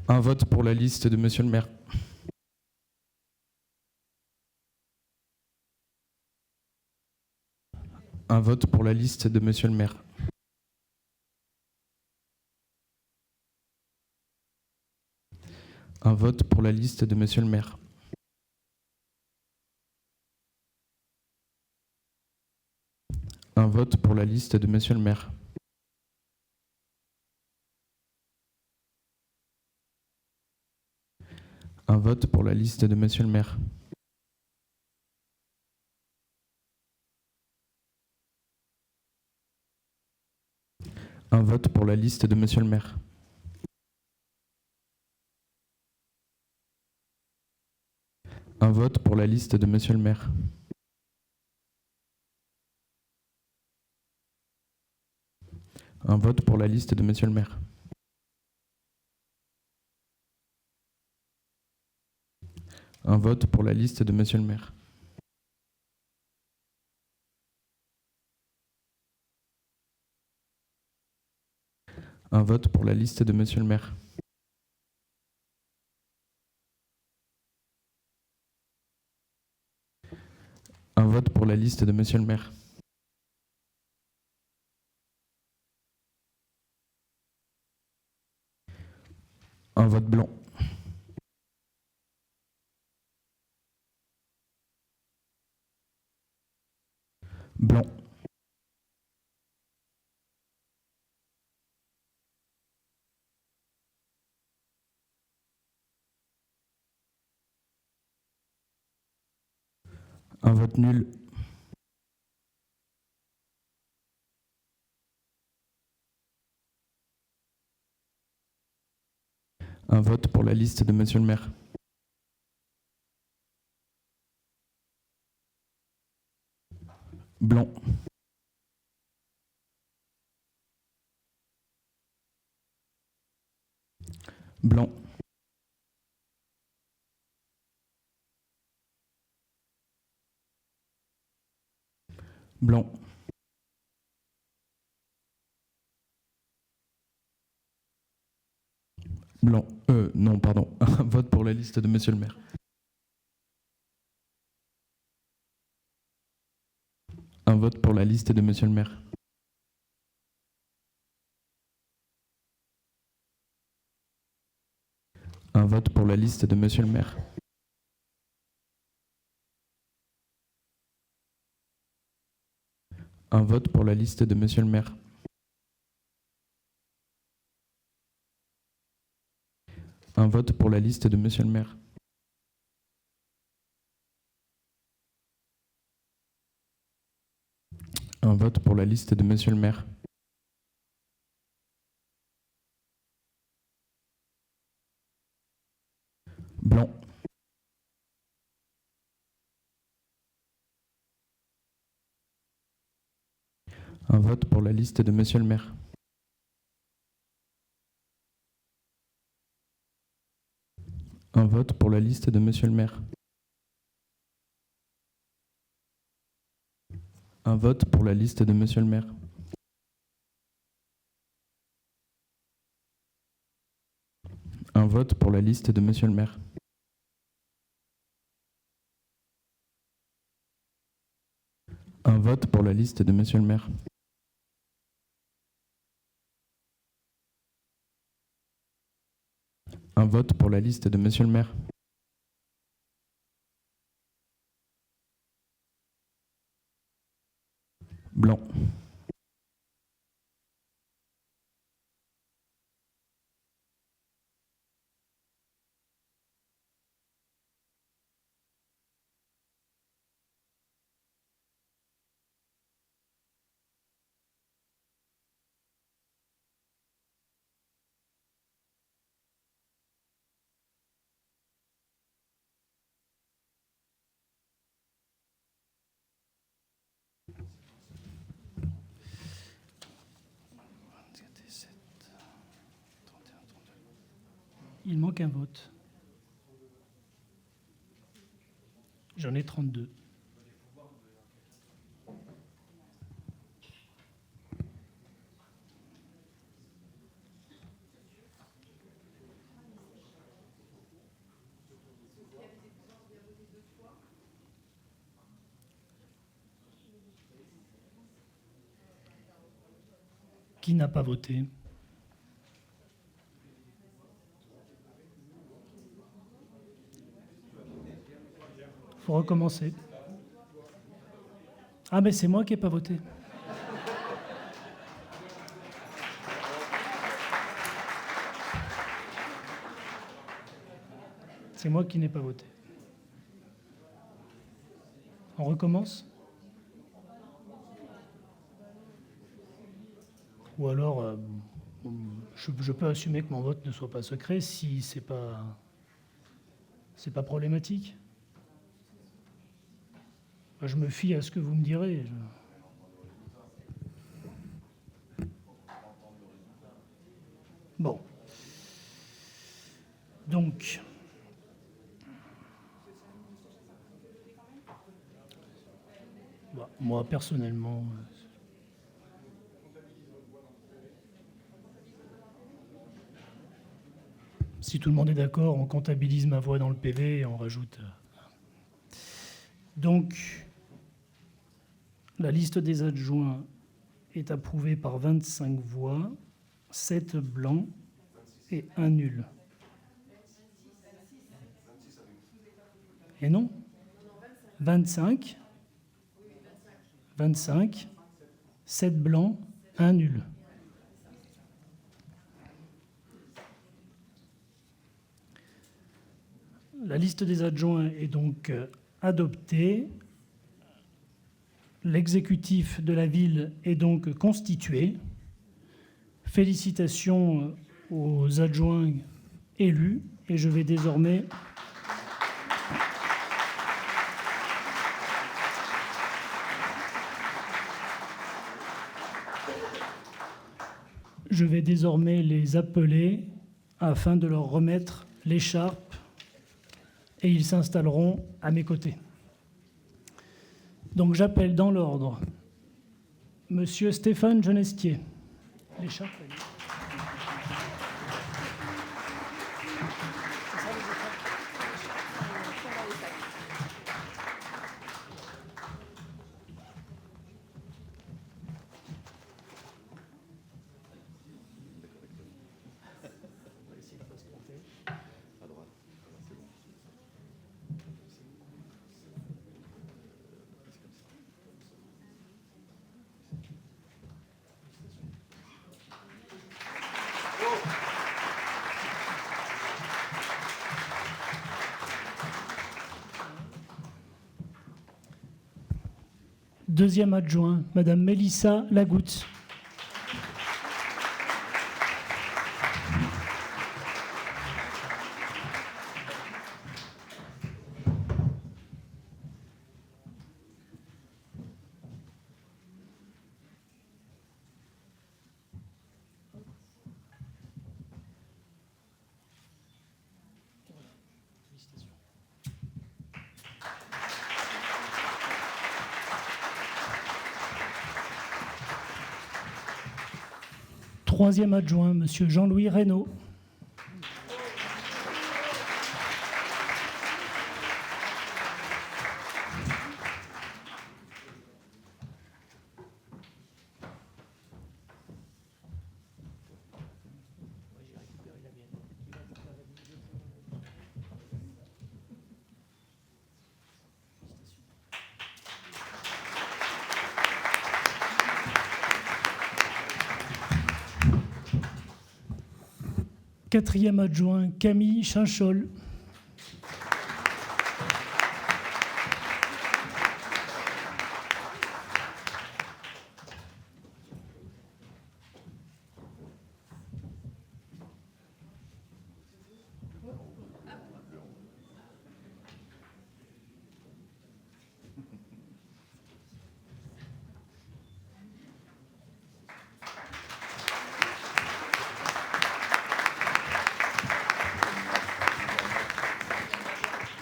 Un vote pour la liste de Monsieur le maire. Un vote pour la liste de Monsieur le maire. Un vote pour la liste de Monsieur le maire. Un vote pour la liste de Monsieur le maire. Un vote pour la liste de Monsieur le maire. Un vote pour la liste de Monsieur le maire. Un vote pour la liste de Monsieur le maire. Un vote pour la liste de Monsieur le maire. Un vote pour la liste de Monsieur le maire. Un vote pour la liste de Monsieur le maire. Un vote pour la liste de Monsieur le maire. Un vote blanc. Blanc. Un vote nul. Un vote pour la liste de Monsieur le maire. Blanc. Blanc. Blanc. Blanc. Non, pardon. Un vote pour la liste de Monsieur le maire. Un vote pour la liste de Monsieur le maire. Un vote pour la liste de Monsieur le maire. Un vote pour la liste de Monsieur le maire. Un vote pour la liste de Monsieur le maire. Un vote pour la liste de Monsieur le maire. Blanc. Un vote pour la liste de Monsieur le maire. Un vote pour la liste de Monsieur le maire. Un vote pour la liste de Monsieur le maire. Un vote pour la liste de Monsieur le maire. Un vote pour la liste de Monsieur le maire. Un vote pour la liste de Monsieur le maire. Blanc. Il manque un vote. J'en ai 32. Qui n'a pas voté? Faut recommencer. Ah, mais c'est moi qui n'ai pas voté. C'est moi qui n'ai pas voté. On recommence? Ou alors, je peux assumer que mon vote ne soit pas secret si c'est pas problématique. Je me fie à ce que vous me direz. Bon. Donc, bah, moi, personnellement, si tout le monde est d'accord, on comptabilise ma voix dans le PV et on rajoute. Donc, la liste des adjoints est approuvée par 25 voix, 7 blancs et 1 nul. Et non, 25, 7 blancs, 1 nul. La liste des adjoints est donc adoptée. L'exécutif de la ville est donc constitué. Félicitations aux adjoints élus et je vais désormais les appeler afin de leur remettre l'écharpe et ils s'installeront à mes côtés. Donc j'appelle dans l'ordre Monsieur Stéphane Genestier. L'écharpe. Deuxième adjoint, Madame Mélissa Lagoutte. Troisième adjoint, Monsieur Jean-Louis Reynaud. Quatrième adjoint, Camille Chinchol.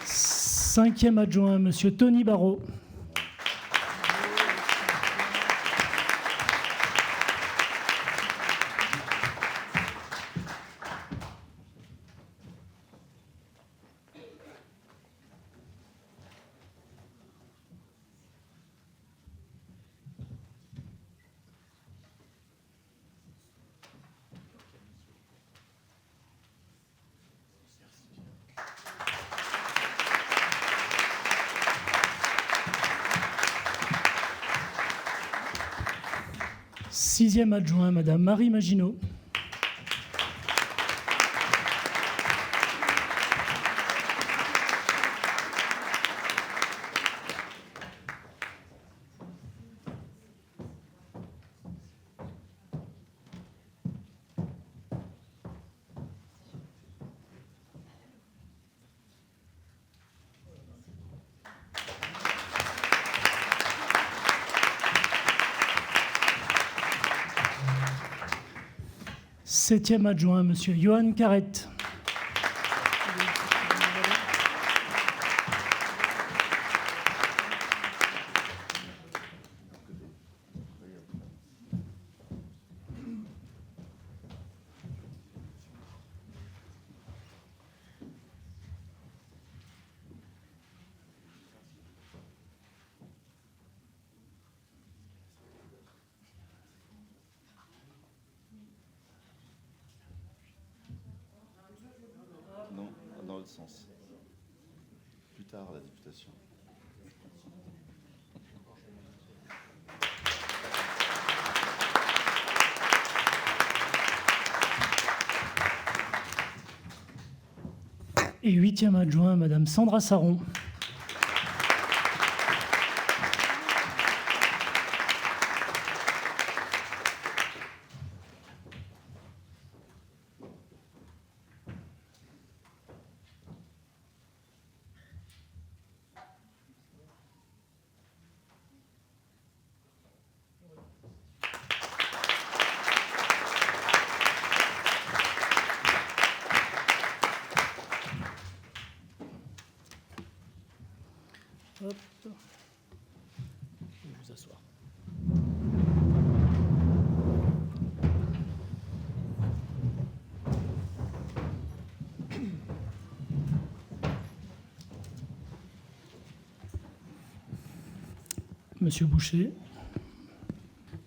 Cinquième adjoint, Monsieur Tony Barrault. 6e adjoint, Madame Marie Maginot. Septième adjoint, Monsieur Johan Carrette. Non, dans l'autre sens. Plus tard, la députation. Et 8e adjoint, Madame Sandra Saron. Hop. Je vais vous asseoir. Monsieur Boucher.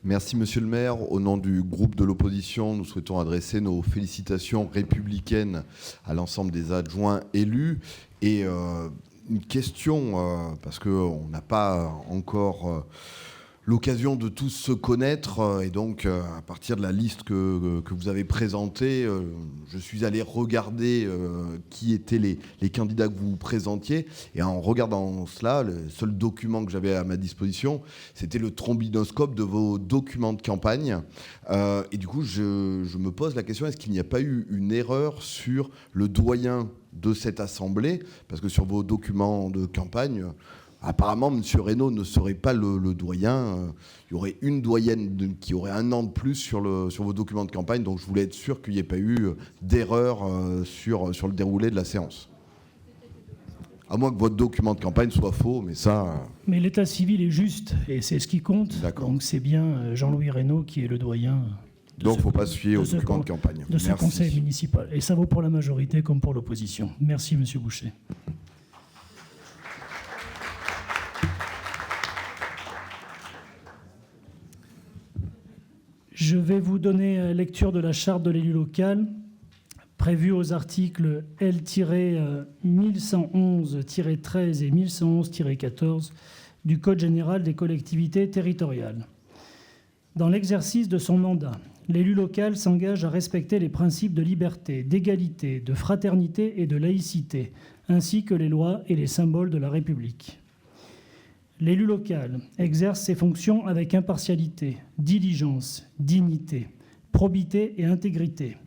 Merci, Monsieur le maire. Au nom du groupe de l'opposition, nous souhaitons adresser nos félicitations républicaines à l'ensemble des adjoints élus. Et une question, parce qu'on n'a pas encore l'occasion de tous se connaître. Et donc, à partir de la liste que vous avez présentée, je suis allé regarder qui étaient les candidats que vous présentiez. Et en regardant cela, le seul document que j'avais à ma disposition, c'était le trombinoscope de vos documents de campagne. Et du coup, je me pose la question, est-ce qu'il n'y a pas eu une erreur sur le doyen de cette assemblée? Parce que sur vos documents de campagne, apparemment, M. Reynaud ne serait pas le doyen. Il y aurait une doyenne qui aurait un an de plus sur vos documents de campagne. Donc, je voulais être sûr qu'il n'y ait pas eu d'erreur sur le déroulé de la séance. À moins que votre document de campagne soit faux, mais ça... Mais l'état civil est juste, et c'est ce qui compte. D'accord. Donc, c'est bien Jean-Louis Reynaud qui est le doyen. Donc, il ne faut pas se fier aux documents de campagne. De ce conseil municipal. Et ça vaut pour la majorité comme pour l'opposition. Merci, Monsieur Boucher. Je vais vous donner lecture de la charte de l'élu local prévue aux articles L-1111-13 et 1111-14 du Code général des collectivités territoriales. Dans l'exercice de son mandat, l'élu local s'engage à respecter les principes de liberté, d'égalité, de fraternité et de laïcité, ainsi que les lois et les symboles de la République. L'élu local exerce ses fonctions avec impartialité, diligence, dignité, probité et intégrité.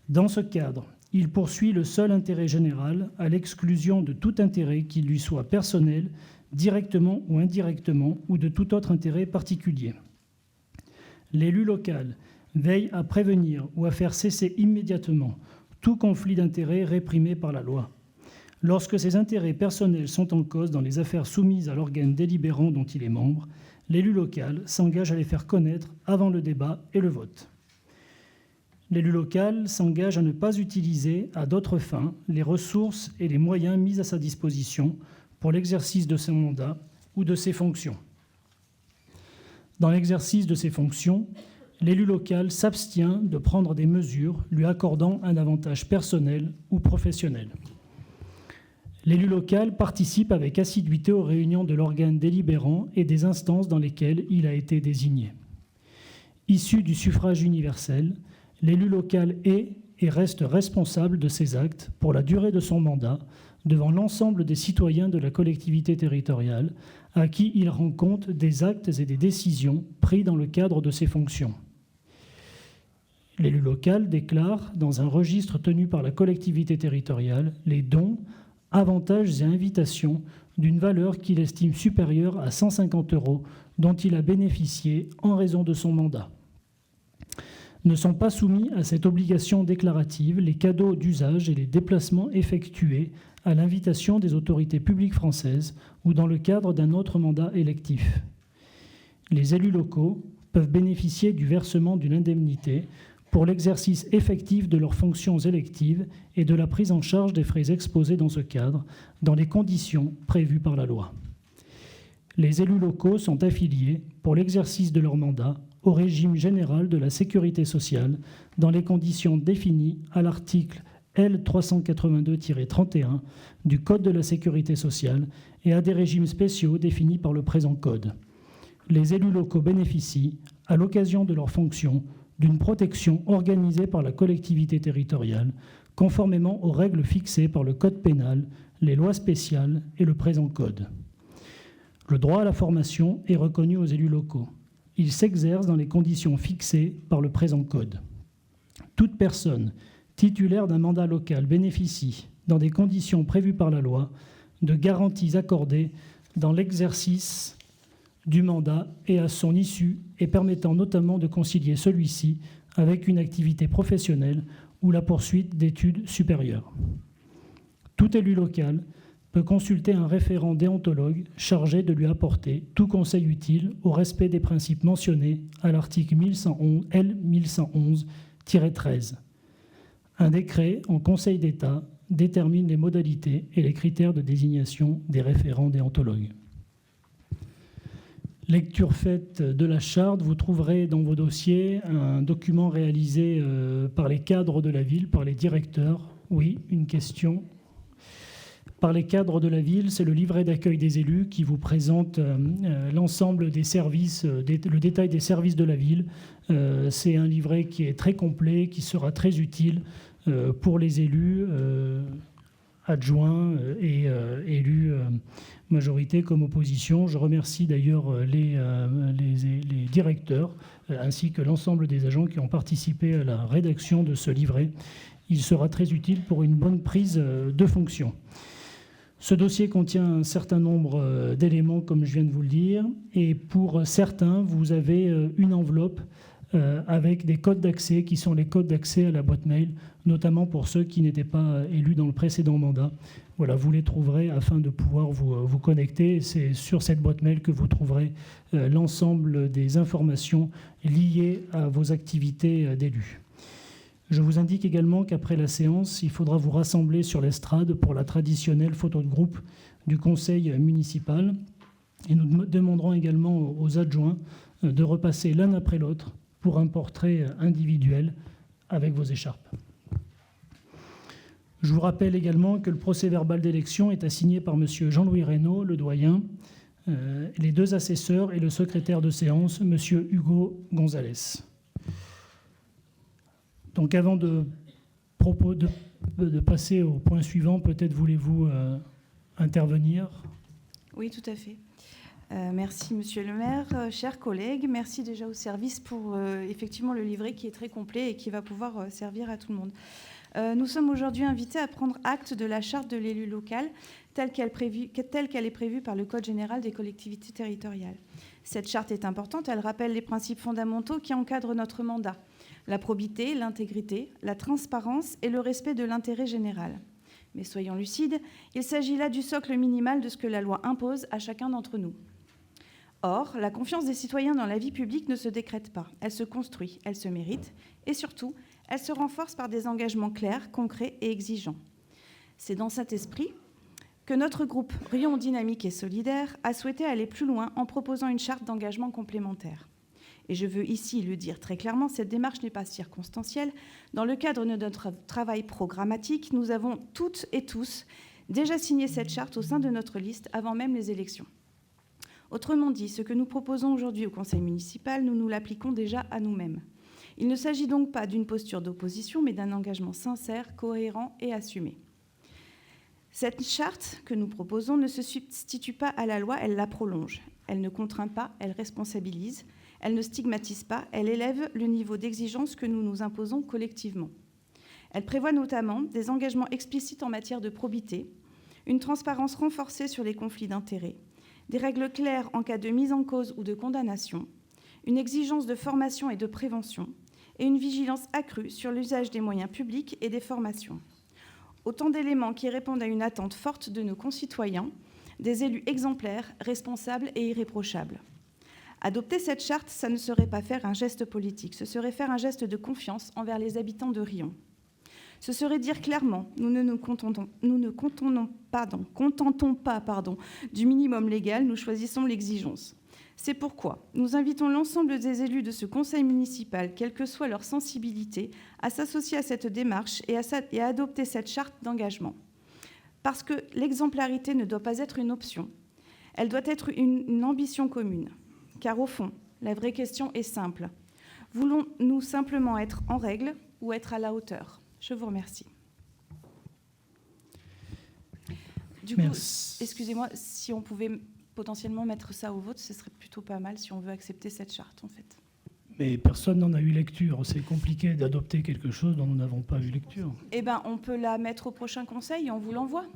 Dans ce cadre, il poursuit le seul intérêt général à l'exclusion de tout intérêt qui lui soit personnel, directement ou indirectement, ou de tout autre intérêt particulier. L'élu local veille à prévenir ou à faire cesser immédiatement tout conflit d'intérêts réprimé par la loi. Lorsque ses intérêts personnels sont en cause dans les affaires soumises à l'organe délibérant dont il est membre, l'élu local s'engage à les faire connaître avant le débat et le vote. L'élu local s'engage à ne pas utiliser à d'autres fins les ressources et les moyens mis à sa disposition pour l'exercice de son mandat ou de ses fonctions. Dans l'exercice de ses fonctions, l'élu local s'abstient de prendre des mesures lui accordant un avantage personnel ou professionnel. L'élu local participe avec assiduité aux réunions de l'organe délibérant et des instances dans lesquelles il a été désigné. Issu du suffrage universel, l'élu local est et reste responsable de ses actes pour la durée de son mandat devant l'ensemble des citoyens de la collectivité territoriale à qui il rend compte des actes et des décisions pris dans le cadre de ses fonctions. L'élu local déclare dans un registre tenu par la collectivité territoriale les dons, avantages et invitations d'une valeur qu'il estime supérieure à 150 € dont il a bénéficié en raison de son mandat. Ne sont pas soumis à cette obligation déclarative les cadeaux d'usage et les déplacements effectués à l'invitation des autorités publiques françaises ou dans le cadre d'un autre mandat électif. Les élus locaux peuvent bénéficier du versement d'une indemnité pour l'exercice effectif de leurs fonctions électives et de la prise en charge des frais exposés dans ce cadre, dans les conditions prévues par la loi. Les élus locaux sont affiliés, pour l'exercice de leur mandat, au régime général de la sécurité sociale, dans les conditions définies à l'article L382-31 du Code de la sécurité sociale et à des régimes spéciaux définis par le présent Code. Les élus locaux bénéficient, à l'occasion de leurs fonctions, d'une protection organisée par la collectivité territoriale, conformément aux règles fixées par le Code pénal, les lois spéciales et le présent Code. Le droit à la formation est reconnu aux élus locaux. Il s'exerce dans les conditions fixées par le présent Code. Toute personne titulaire d'un mandat local bénéficie, dans des conditions prévues par la loi, de garanties accordées dans l'exercice du mandat et à son issue, et permettant notamment de concilier celui-ci avec une activité professionnelle ou la poursuite d'études supérieures. Tout élu local peut consulter un référent déontologue chargé de lui apporter tout conseil utile au respect des principes mentionnés à l'article L1111-13. Un décret en Conseil d'État détermine les modalités et les critères de désignation des référents déontologues. Lecture faite de la charte, vous trouverez dans vos dossiers un document réalisé par les cadres de la ville, par les directeurs. Oui, une question. Par les cadres de la ville, c'est le livret d'accueil des élus qui vous présente l'ensemble des services, le détail des services de la ville. C'est un livret qui est très complet, qui sera très utile pour les élus, adjoints et élus majorité comme opposition. Je remercie d'ailleurs les directeurs ainsi que l'ensemble des agents qui ont participé à la rédaction de ce livret. Il sera très utile pour une bonne prise de fonction. Ce dossier contient un certain nombre d'éléments, comme je viens de vous le dire, et pour certains, vous avez une enveloppe avec des codes d'accès qui sont les codes d'accès à la boîte mail, notamment pour ceux qui n'étaient pas élus dans le précédent mandat. Voilà, vous les trouverez afin de pouvoir vous connecter. C'est sur cette boîte mail que vous trouverez l'ensemble des informations liées à vos activités d'élus. Je vous indique également qu'après la séance, il faudra vous rassembler sur l'estrade pour la traditionnelle photo de groupe du conseil municipal. Et nous demanderons également aux adjoints de repasser l'un après l'autre pour un portrait individuel avec vos écharpes. Je vous rappelle également que le procès-verbal d'élection est assigné par M. Jean-Louis Reynaud, le doyen, les deux assesseurs et le secrétaire de séance, M. Hugo Gonzalez. Donc avant de passer au point suivant, peut-être voulez-vous intervenir ? Oui, tout à fait. Merci, Monsieur le maire. Chers collègues, merci déjà au service pour effectivement le livret qui est très complet et qui va pouvoir servir à tout le monde. Nous sommes aujourd'hui invités à prendre acte de la charte de l'élu local telle qu'elle est prévue par le Code général des collectivités territoriales. Cette charte est importante, elle rappelle les principes fondamentaux qui encadrent notre mandat. La probité, l'intégrité, la transparence et le respect de l'intérêt général. Mais soyons lucides, il s'agit là du socle minimal de ce que la loi impose à chacun d'entre nous. Or, la confiance des citoyens dans la vie publique ne se décrète pas, elle se construit, elle se mérite et surtout, elle se renforce par des engagements clairs, concrets et exigeants. C'est dans cet esprit que notre groupe Riom Dynamique et Solidaire a souhaité aller plus loin en proposant une charte d'engagement complémentaire. Et je veux ici le dire très clairement, cette démarche n'est pas circonstancielle. Dans le cadre de notre travail programmatique, nous avons toutes et tous déjà signé cette charte au sein de notre liste avant même les élections. Autrement dit, ce que nous proposons aujourd'hui au conseil municipal, nous nous l'appliquons déjà à nous-mêmes. Il ne s'agit donc pas d'une posture d'opposition, mais d'un engagement sincère, cohérent et assumé. Cette charte que nous proposons ne se substitue pas à la loi, elle la prolonge. Elle ne contraint pas, elle responsabilise, elle ne stigmatise pas, elle élève le niveau d'exigence que nous nous imposons collectivement. Elle prévoit notamment des engagements explicites en matière de probité, une transparence renforcée sur les conflits d'intérêts, des règles claires en cas de mise en cause ou de condamnation, une exigence de formation et de prévention, et une vigilance accrue sur l'usage des moyens publics et des formations. Autant d'éléments qui répondent à une attente forte de nos concitoyens, des élus exemplaires, responsables et irréprochables. Adopter cette charte, ça ne serait pas faire un geste politique, ce serait faire un geste de confiance envers les habitants de Riom. Ce serait dire clairement, nous ne nous contentons pas du minimum légal, nous choisissons l'exigence. C'est pourquoi nous invitons l'ensemble des élus de ce conseil municipal, quelle que soit leur sensibilité, à s'associer à cette démarche et à adopter cette charte d'engagement. Parce que l'exemplarité ne doit pas être une option, elle doit être une ambition commune. Car au fond, la vraie question est simple. Voulons-nous simplement être en règle ou être à la hauteur ? Je vous remercie. Du coup, excusez-moi, si on pouvait potentiellement mettre ça au vote, ce serait plutôt pas mal si on veut accepter cette charte, en fait. Mais personne n'en a eu lecture. C'est compliqué d'adopter quelque chose dont nous n'avons pas eu lecture. Eh bien, on peut la mettre au prochain conseil et on vous l'envoie.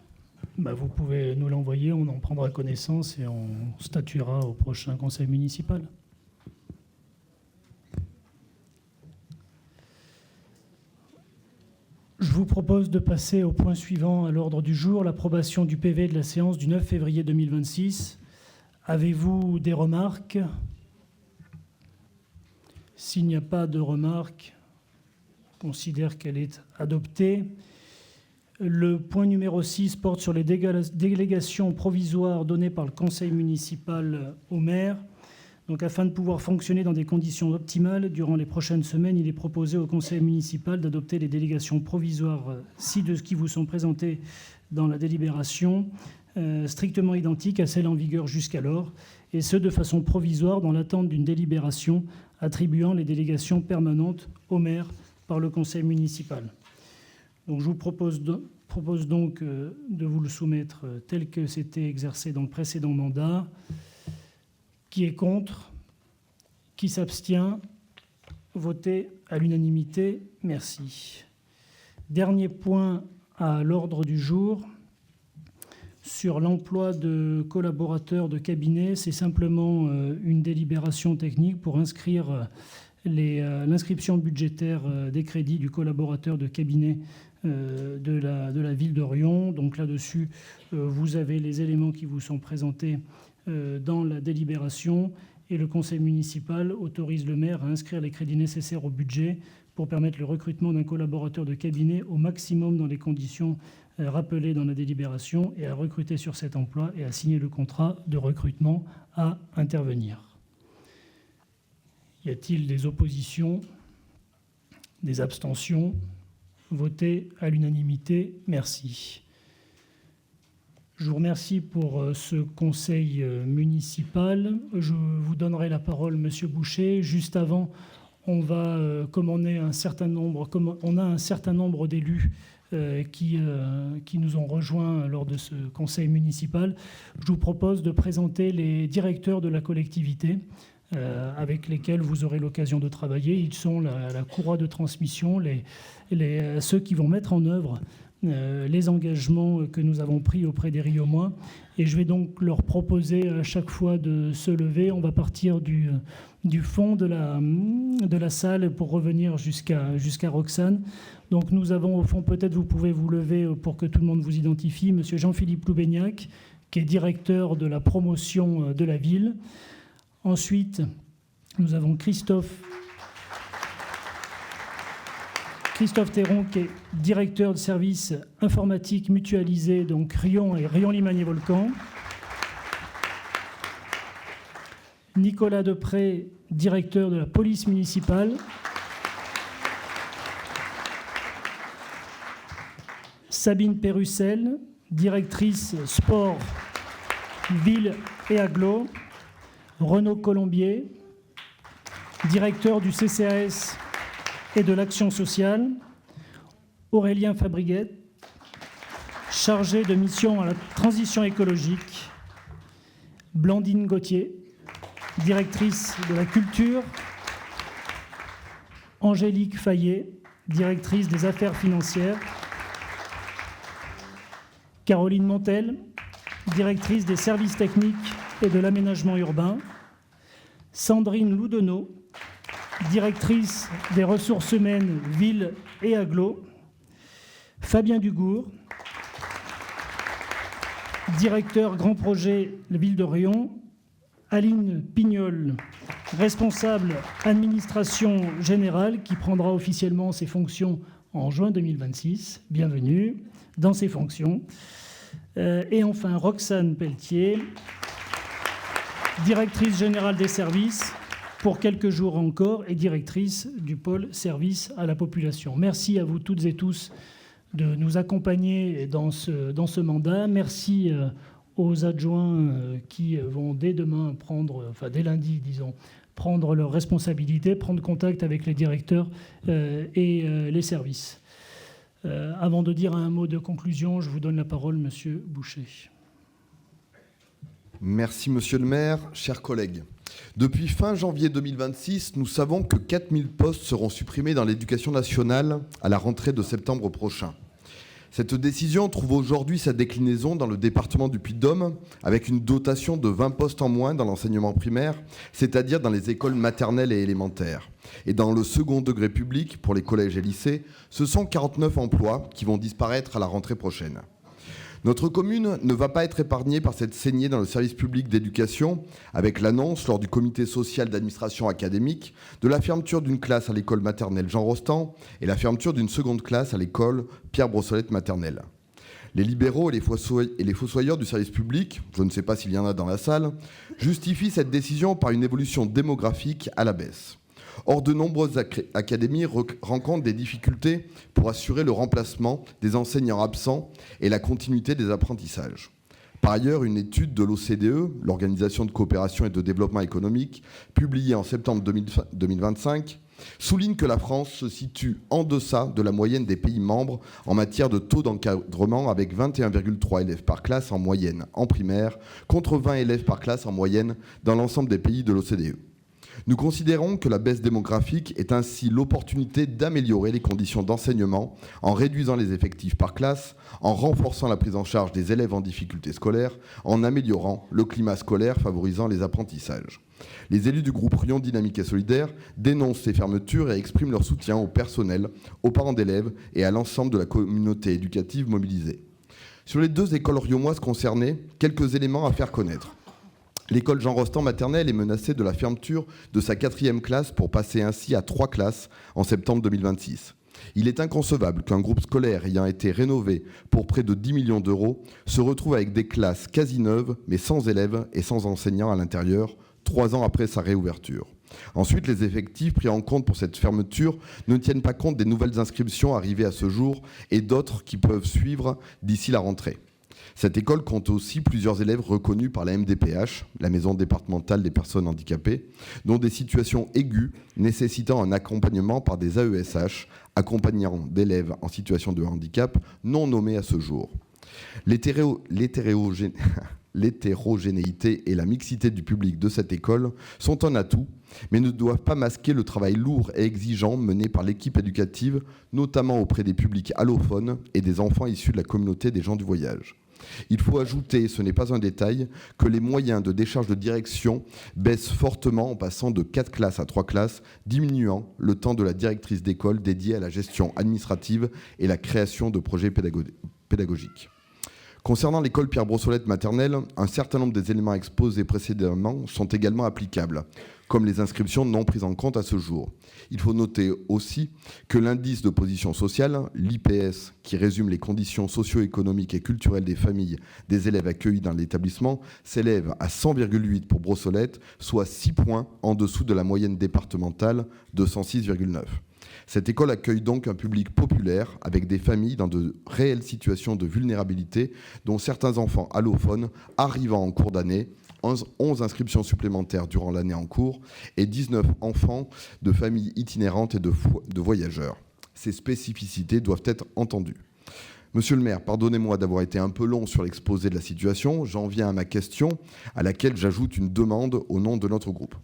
Vous pouvez nous l'envoyer, on en prendra connaissance et on statuera au prochain conseil municipal. Je vous propose de passer au point suivant à l'ordre du jour, l'approbation du PV de la séance du 9 février 2026. Avez-vous des remarques ? S'il n'y a pas de remarques, je considère qu'elle est adoptée. Le point numéro 6 porte sur les délégations provisoires données par le conseil municipal au maire. Donc, afin de pouvoir fonctionner dans des conditions optimales, durant les prochaines semaines, il est proposé au conseil municipal d'adopter les délégations provisoires ci-dessus qui vous sont présentées dans la délibération, strictement identiques à celles en vigueur jusqu'alors, et ce, de façon provisoire, dans l'attente d'une délibération attribuant les délégations permanentes au maire par le conseil municipal. Donc, je vous propose donc de vous le soumettre tel que c'était exercé dans le précédent mandat. Qui est contre ? Qui s'abstient ? Voté à l'unanimité. Merci. Dernier point à l'ordre du jour. Sur l'emploi de collaborateurs de cabinet, c'est simplement une délibération technique pour inscrire l'inscription budgétaire des crédits du collaborateur de cabinet de la ville de Riom. Donc là-dessus, vous avez les éléments qui vous sont présentés dans la délibération, et le conseil municipal autorise le maire à inscrire les crédits nécessaires au budget pour permettre le recrutement d'un collaborateur de cabinet au maximum dans les conditions rappelées dans la délibération, et à recruter sur cet emploi et à signer le contrat de recrutement à intervenir. Y a-t-il des oppositions, des abstentions ? Voté à l'unanimité. Merci. Je vous remercie pour ce conseil municipal. Je vous donnerai la parole, Monsieur Boucher. Juste avant, comme on a un certain nombre d'élus qui nous ont rejoints lors de ce conseil municipal, je vous propose de présenter les directeurs de la collectivité avec lesquels vous aurez l'occasion de travailler. Ils sont la courroie de transmission, ceux qui vont mettre en œuvre les engagements que nous avons pris auprès des Riomois. Et je vais donc leur proposer à chaque fois de se lever. On va partir du fond de la salle pour revenir jusqu'à Roxane. Donc nous avons au fond, peut-être vous pouvez vous lever pour que tout le monde vous identifie, Monsieur Jean-Philippe Loubegnac, qui est directeur de la promotion de la ville. Ensuite, nous avons Christophe Théron, qui est directeur de service informatique mutualisé, donc Riom et Riom-Limagné-Volcan. Nicolas Depré, directeur de la police municipale. Sabine Pérussel, directrice sport, ville et agglo. Renaud Colombier, directeur du CCAS et de l'Action sociale. Aurélien Fabriguet, chargé de mission à la transition écologique. Blandine Gauthier, directrice de la culture. Angélique Fayet, directrice des affaires financières. Caroline Montel, directrice des services techniques et de l'aménagement urbain. Sandrine Loudenot, directrice des ressources humaines, villes et agglo. Fabien Dugour, directeur grand projet la ville de Riom. Aline Pignol, responsable administration générale, qui prendra officiellement ses fonctions en juin 2026. Bienvenue dans ses fonctions. Et enfin, Roxane Pelletier, directrice générale des services pour quelques jours encore et directrice du pôle service à la population. Merci à vous toutes et tous de nous accompagner dans ce mandat. Merci aux adjoints qui vont dès demain dès lundi, disons, prendre leurs responsabilités, prendre contact avec les directeurs et les services. Avant de dire un mot de conclusion, je vous donne la parole, Monsieur Boucher. Merci, Monsieur le maire. Chers collègues, depuis fin janvier 2026, nous savons que 4000 postes seront supprimés dans l'éducation nationale à la rentrée de septembre prochain. Cette décision trouve aujourd'hui sa déclinaison dans le département du Puy-de-Dôme, avec une dotation de 20 postes en moins dans l'enseignement primaire, c'est-à-dire dans les écoles maternelles et élémentaires. Et dans le second degré public, pour les collèges et lycées, ce sont 49 emplois qui vont disparaître à la rentrée prochaine. Notre commune ne va pas être épargnée par cette saignée dans le service public d'éducation, avec l'annonce lors du comité social d'administration académique de la fermeture d'une classe à l'école maternelle Jean Rostand et la fermeture d'une seconde classe à l'école Pierre Brossolette maternelle. Les libéraux et les fossoyeurs du service public, je ne sais pas s'il y en a dans la salle, justifient cette décision par une évolution démographique à la baisse. Or, de nombreuses académies rencontrent des difficultés pour assurer le remplacement des enseignants absents et la continuité des apprentissages. Par ailleurs, une étude de l'OCDE, l'Organisation de coopération et de développement économique, publiée en septembre 2025, souligne que la France se situe en deçà de la moyenne des pays membres en matière de taux d'encadrement, avec 21,3 élèves par classe en moyenne en primaire, contre 20 élèves par classe en moyenne dans l'ensemble des pays de l'OCDE. Nous considérons que la baisse démographique est ainsi l'opportunité d'améliorer les conditions d'enseignement en réduisant les effectifs par classe, en renforçant la prise en charge des élèves en difficulté scolaire, en améliorant le climat scolaire favorisant les apprentissages. Les élus du groupe Riom Dynamique et Solidaire dénoncent ces fermetures et expriment leur soutien au personnel, aux parents d'élèves et à l'ensemble de la communauté éducative mobilisée. Sur les 2 écoles riomoises concernées, quelques éléments à faire connaître. L'école Jean Rostand maternelle est menacée de la fermeture de sa 4e classe pour passer ainsi à 3 classes en septembre 2026. Il est inconcevable qu'un groupe scolaire ayant été rénové pour près de 10 millions d'euros se retrouve avec des classes quasi neuves mais sans élèves et sans enseignants à l'intérieur 3 ans après sa réouverture. Ensuite, les effectifs pris en compte pour cette fermeture ne tiennent pas compte des nouvelles inscriptions arrivées à ce jour et d'autres qui peuvent suivre d'ici la rentrée. Cette école compte aussi plusieurs élèves reconnus par la MDPH, la Maison départementale des personnes handicapées, dont des situations aiguës nécessitant un accompagnement par des AESH, accompagnant d'élèves en situation de handicap non nommés à ce jour. L'hétérogénéité et la mixité du public de cette école sont un atout, mais ne doivent pas masquer le travail lourd et exigeant mené par l'équipe éducative, notamment auprès des publics allophones et des enfants issus de la communauté des gens du voyage. Il faut ajouter, ce n'est pas un détail, que les moyens de décharge de direction baissent fortement en passant de 4 classes à 3 classes, diminuant le temps de la directrice d'école dédiée à la gestion administrative et la création de projets pédagogiques. Concernant l'école Pierre Brossolette maternelle, un certain nombre des éléments exposés précédemment sont également applicables, comme les inscriptions non prises en compte à ce jour. Il faut noter aussi que l'indice de position sociale, l'IPS, qui résume les conditions socio-économiques et culturelles des familles des élèves accueillis dans l'établissement, s'élève à 100,8 pour Brossolette, soit 6 points en dessous de la moyenne départementale de 106,9. Cette école accueille donc un public populaire avec des familles dans de réelles situations de vulnérabilité, dont certains enfants allophones arrivant en cours d'année 11 inscriptions supplémentaires durant l'année en cours et 19 enfants de familles itinérantes et de voyageurs. Ces spécificités doivent être entendues. Monsieur le maire, pardonnez-moi d'avoir été un peu long sur l'exposé de la situation. J'en viens à ma question, à laquelle j'ajoute une demande au nom de notre groupe.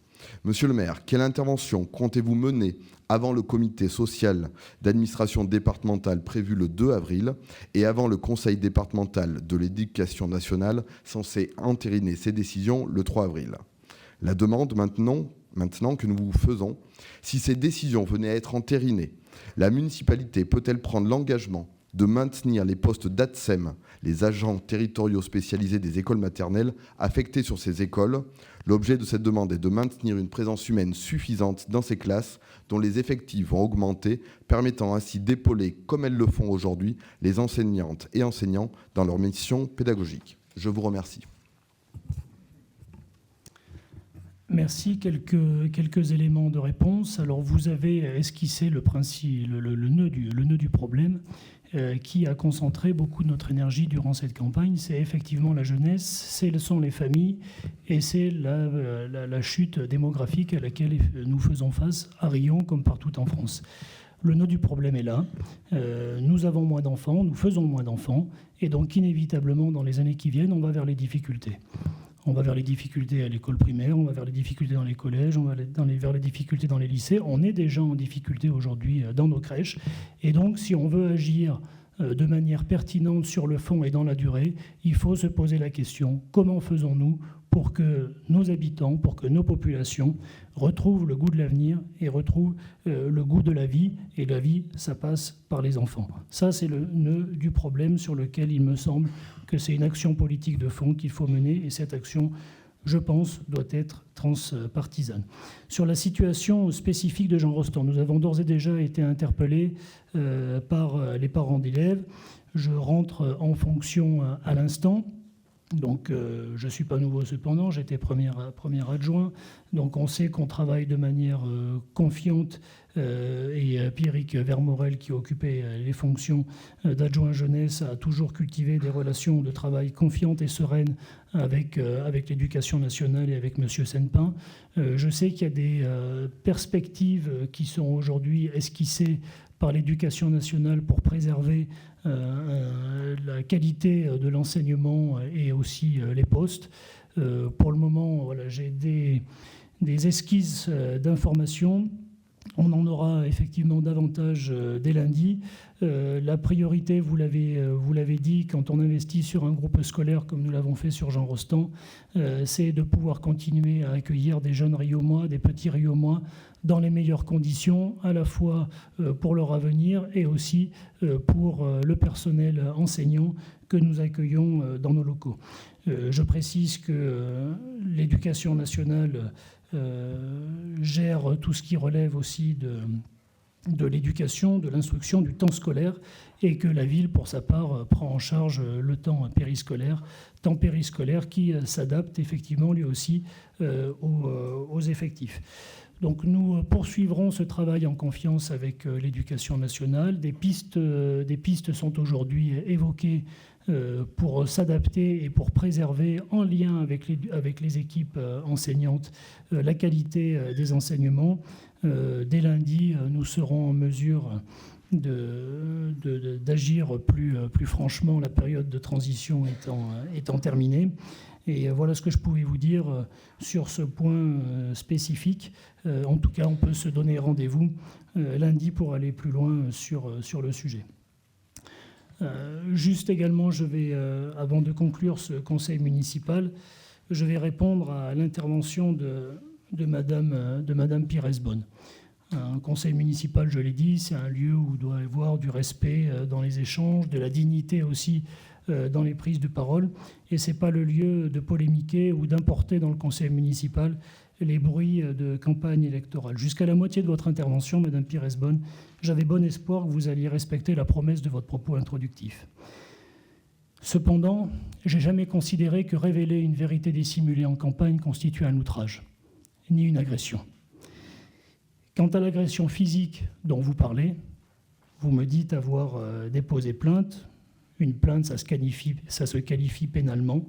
Monsieur le maire, quelle intervention comptez-vous mener avant le comité social d'administration départementale prévu le 2 avril et avant le conseil départemental de l'éducation nationale censé entériner ces décisions le 3 avril? La demande maintenant que nous vous faisons, si ces décisions venaient à être entérinées, la municipalité peut-elle prendre l'engagement de maintenir les postes d'ATSEM, les agents territoriaux spécialisés des écoles maternelles, affectés sur ces écoles? L'objet de cette demande est de maintenir une présence humaine suffisante dans ces classes, dont les effectifs vont augmenter, permettant ainsi d'épauler, comme elles le font aujourd'hui, les enseignantes et enseignants dans leur mission pédagogique. Je vous remercie. Merci. Quelques éléments de réponse. Alors, vous avez esquissé le nœud du problème qui a concentré beaucoup de notre énergie durant cette campagne. C'est effectivement la jeunesse, ce sont les familles et c'est la chute démographique à laquelle nous faisons face à Riom comme partout en France. Le nœud du problème est là. Nous avons moins d'enfants, nous faisons moins d'enfants et donc inévitablement dans les années qui viennent, on va vers les difficultés. On va vers les difficultés à l'école primaire, on va vers les difficultés dans les collèges, on va vers les difficultés dans les lycées. On est déjà en difficulté aujourd'hui dans nos crèches. Et donc, si on veut agir de manière pertinente sur le fond et dans la durée, il faut se poser la question, comment faisons-nous pour que nos habitants, pour que nos populations retrouvent le goût de l'avenir et retrouvent le goût de la vie. Et la vie, ça passe par les enfants. Ça, c'est le nœud du problème sur lequel il me semble que c'est une action politique de fond qu'il faut mener. Et cette action, je pense, doit être transpartisane. Sur la situation spécifique de Jean Rostand, nous avons d'ores et déjà été interpellés par les parents d'élèves. Je rentre en fonction à l'instant. Donc, je ne suis pas nouveau cependant, j'étais premier adjoint. Donc, on sait qu'on travaille de manière confiante. Et Pierrick Vermorel, qui occupait les fonctions d'adjoint jeunesse, a toujours cultivé des relations de travail confiantes et sereines avec l'éducation nationale et avec M. Senpin. Je sais qu'il y a des perspectives qui sont aujourd'hui esquissées par l'éducation nationale pour préserver la qualité de l'enseignement et aussi les postes. Pour le moment, voilà, j'ai des esquisses d'informations. On en aura effectivement davantage dès lundi. La priorité, vous l'avez dit, quand on investit sur un groupe scolaire comme nous l'avons fait sur Jean Rostand, c'est de pouvoir continuer à accueillir des jeunes Riomois, des petits Riomois, dans les meilleures conditions, à la fois pour leur avenir et aussi pour le personnel enseignant que nous accueillons dans nos locaux. Je précise que l'éducation nationale gère tout ce qui relève aussi de l'éducation, de l'instruction, du temps scolaire, et que la ville, pour sa part, prend en charge le temps périscolaire qui s'adapte effectivement lui aussi aux effectifs. Donc nous poursuivrons ce travail en confiance avec l'éducation nationale. Des pistes sont aujourd'hui évoquées pour s'adapter et pour préserver, en lien avec les équipes enseignantes, la qualité des enseignements. Dès lundi, nous serons en mesure d'agir plus franchement, la période de transition étant terminée. Et voilà ce que je pouvais vous dire sur ce point spécifique. En tout cas, on peut se donner rendez-vous lundi pour aller plus loin sur le sujet. Juste également, je vais, avant de conclure ce conseil municipal, je vais répondre à l'intervention de Madame Pires-Bonne. Un conseil municipal, je l'ai dit, c'est un lieu où il doit y avoir du respect dans les échanges, de la dignité aussi dans les prises de parole. Et ce n'est pas le lieu de polémiquer ou d'importer dans le conseil municipal les bruits de campagne électorale. Jusqu'à la moitié de votre intervention, Madame Pires-Bonne, j'avais bon espoir que vous alliez respecter la promesse de votre propos introductif. Cependant, je n'ai jamais considéré que révéler une vérité dissimulée en campagne constitue un outrage, ni une agression. Quant à l'agression physique dont vous parlez, vous me dites avoir déposé plainte. Une plainte, ça se qualifie pénalement.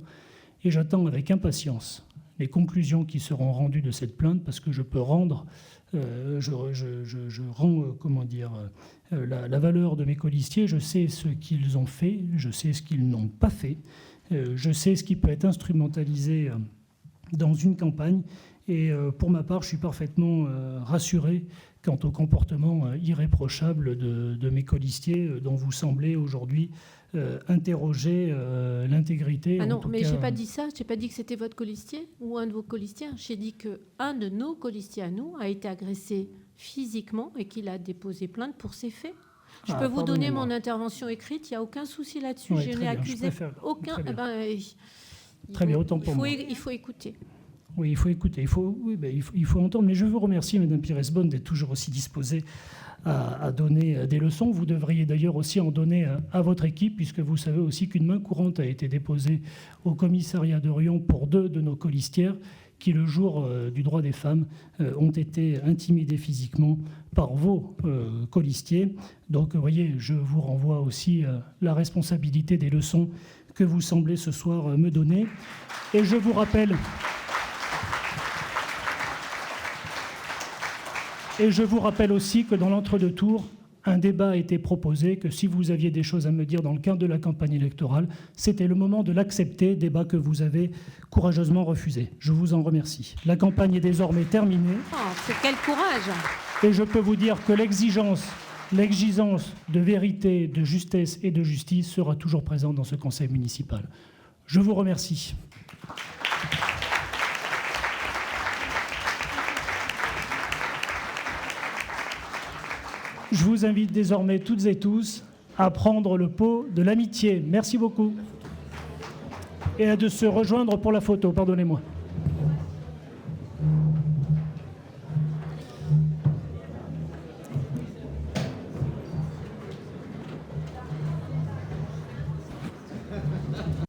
Et j'attends avec impatience les conclusions qui seront rendues de cette plainte, parce que je peux rendre, je rends, la valeur de mes colistiers. Je sais ce qu'ils ont fait, je sais ce qu'ils n'ont pas fait, je sais ce qui peut être instrumentalisé dans une campagne. Et pour ma part, je suis parfaitement rassuré quant au comportement irréprochable de mes colistiers, dont vous semblez aujourd'hui interroger l'intégrité. Ah non, mais je n'ai pas dit ça. Je n'ai pas dit que c'était votre colistier ou un de vos colistiers. J'ai dit qu'un de nos colistiers à nous a été agressé physiquement et qu'il a déposé plainte pour ces faits. Je peux vous donner mon intervention écrite, il n'y a aucun souci là-dessus. Oui, je n'ai accusé aucun... Très bien, très bien, autant pour moi. Il faut écouter. Oui, il faut écouter, il faut entendre. Mais je vous remercie, Mme Pires-Beaune, d'être toujours aussi disposée à donner des leçons. Vous devriez d'ailleurs aussi en donner à votre équipe, puisque vous savez aussi qu'une main courante a été déposée au commissariat de Riom pour 2 de nos colistières qui, le jour du droit des femmes, ont été intimidées physiquement par vos colistiers. Donc, vous voyez, je vous renvoie aussi la responsabilité des leçons que vous semblez ce soir me donner. Et je vous rappelle... Et je vous rappelle aussi que dans l'entre-deux tours, un débat a été proposé, que si vous aviez des choses à me dire dans le cadre de la campagne électorale, c'était le moment de l'accepter, débat que vous avez courageusement refusé. Je vous en remercie. La campagne est désormais terminée. Oh, c'est quel courage! Et je peux vous dire que l'exigence de vérité, de justesse et de justice sera toujours présente dans ce conseil municipal. Je vous remercie. Je vous invite désormais toutes et tous à prendre le pot de l'amitié. Merci beaucoup. Et à de se rejoindre pour la photo, pardonnez-moi.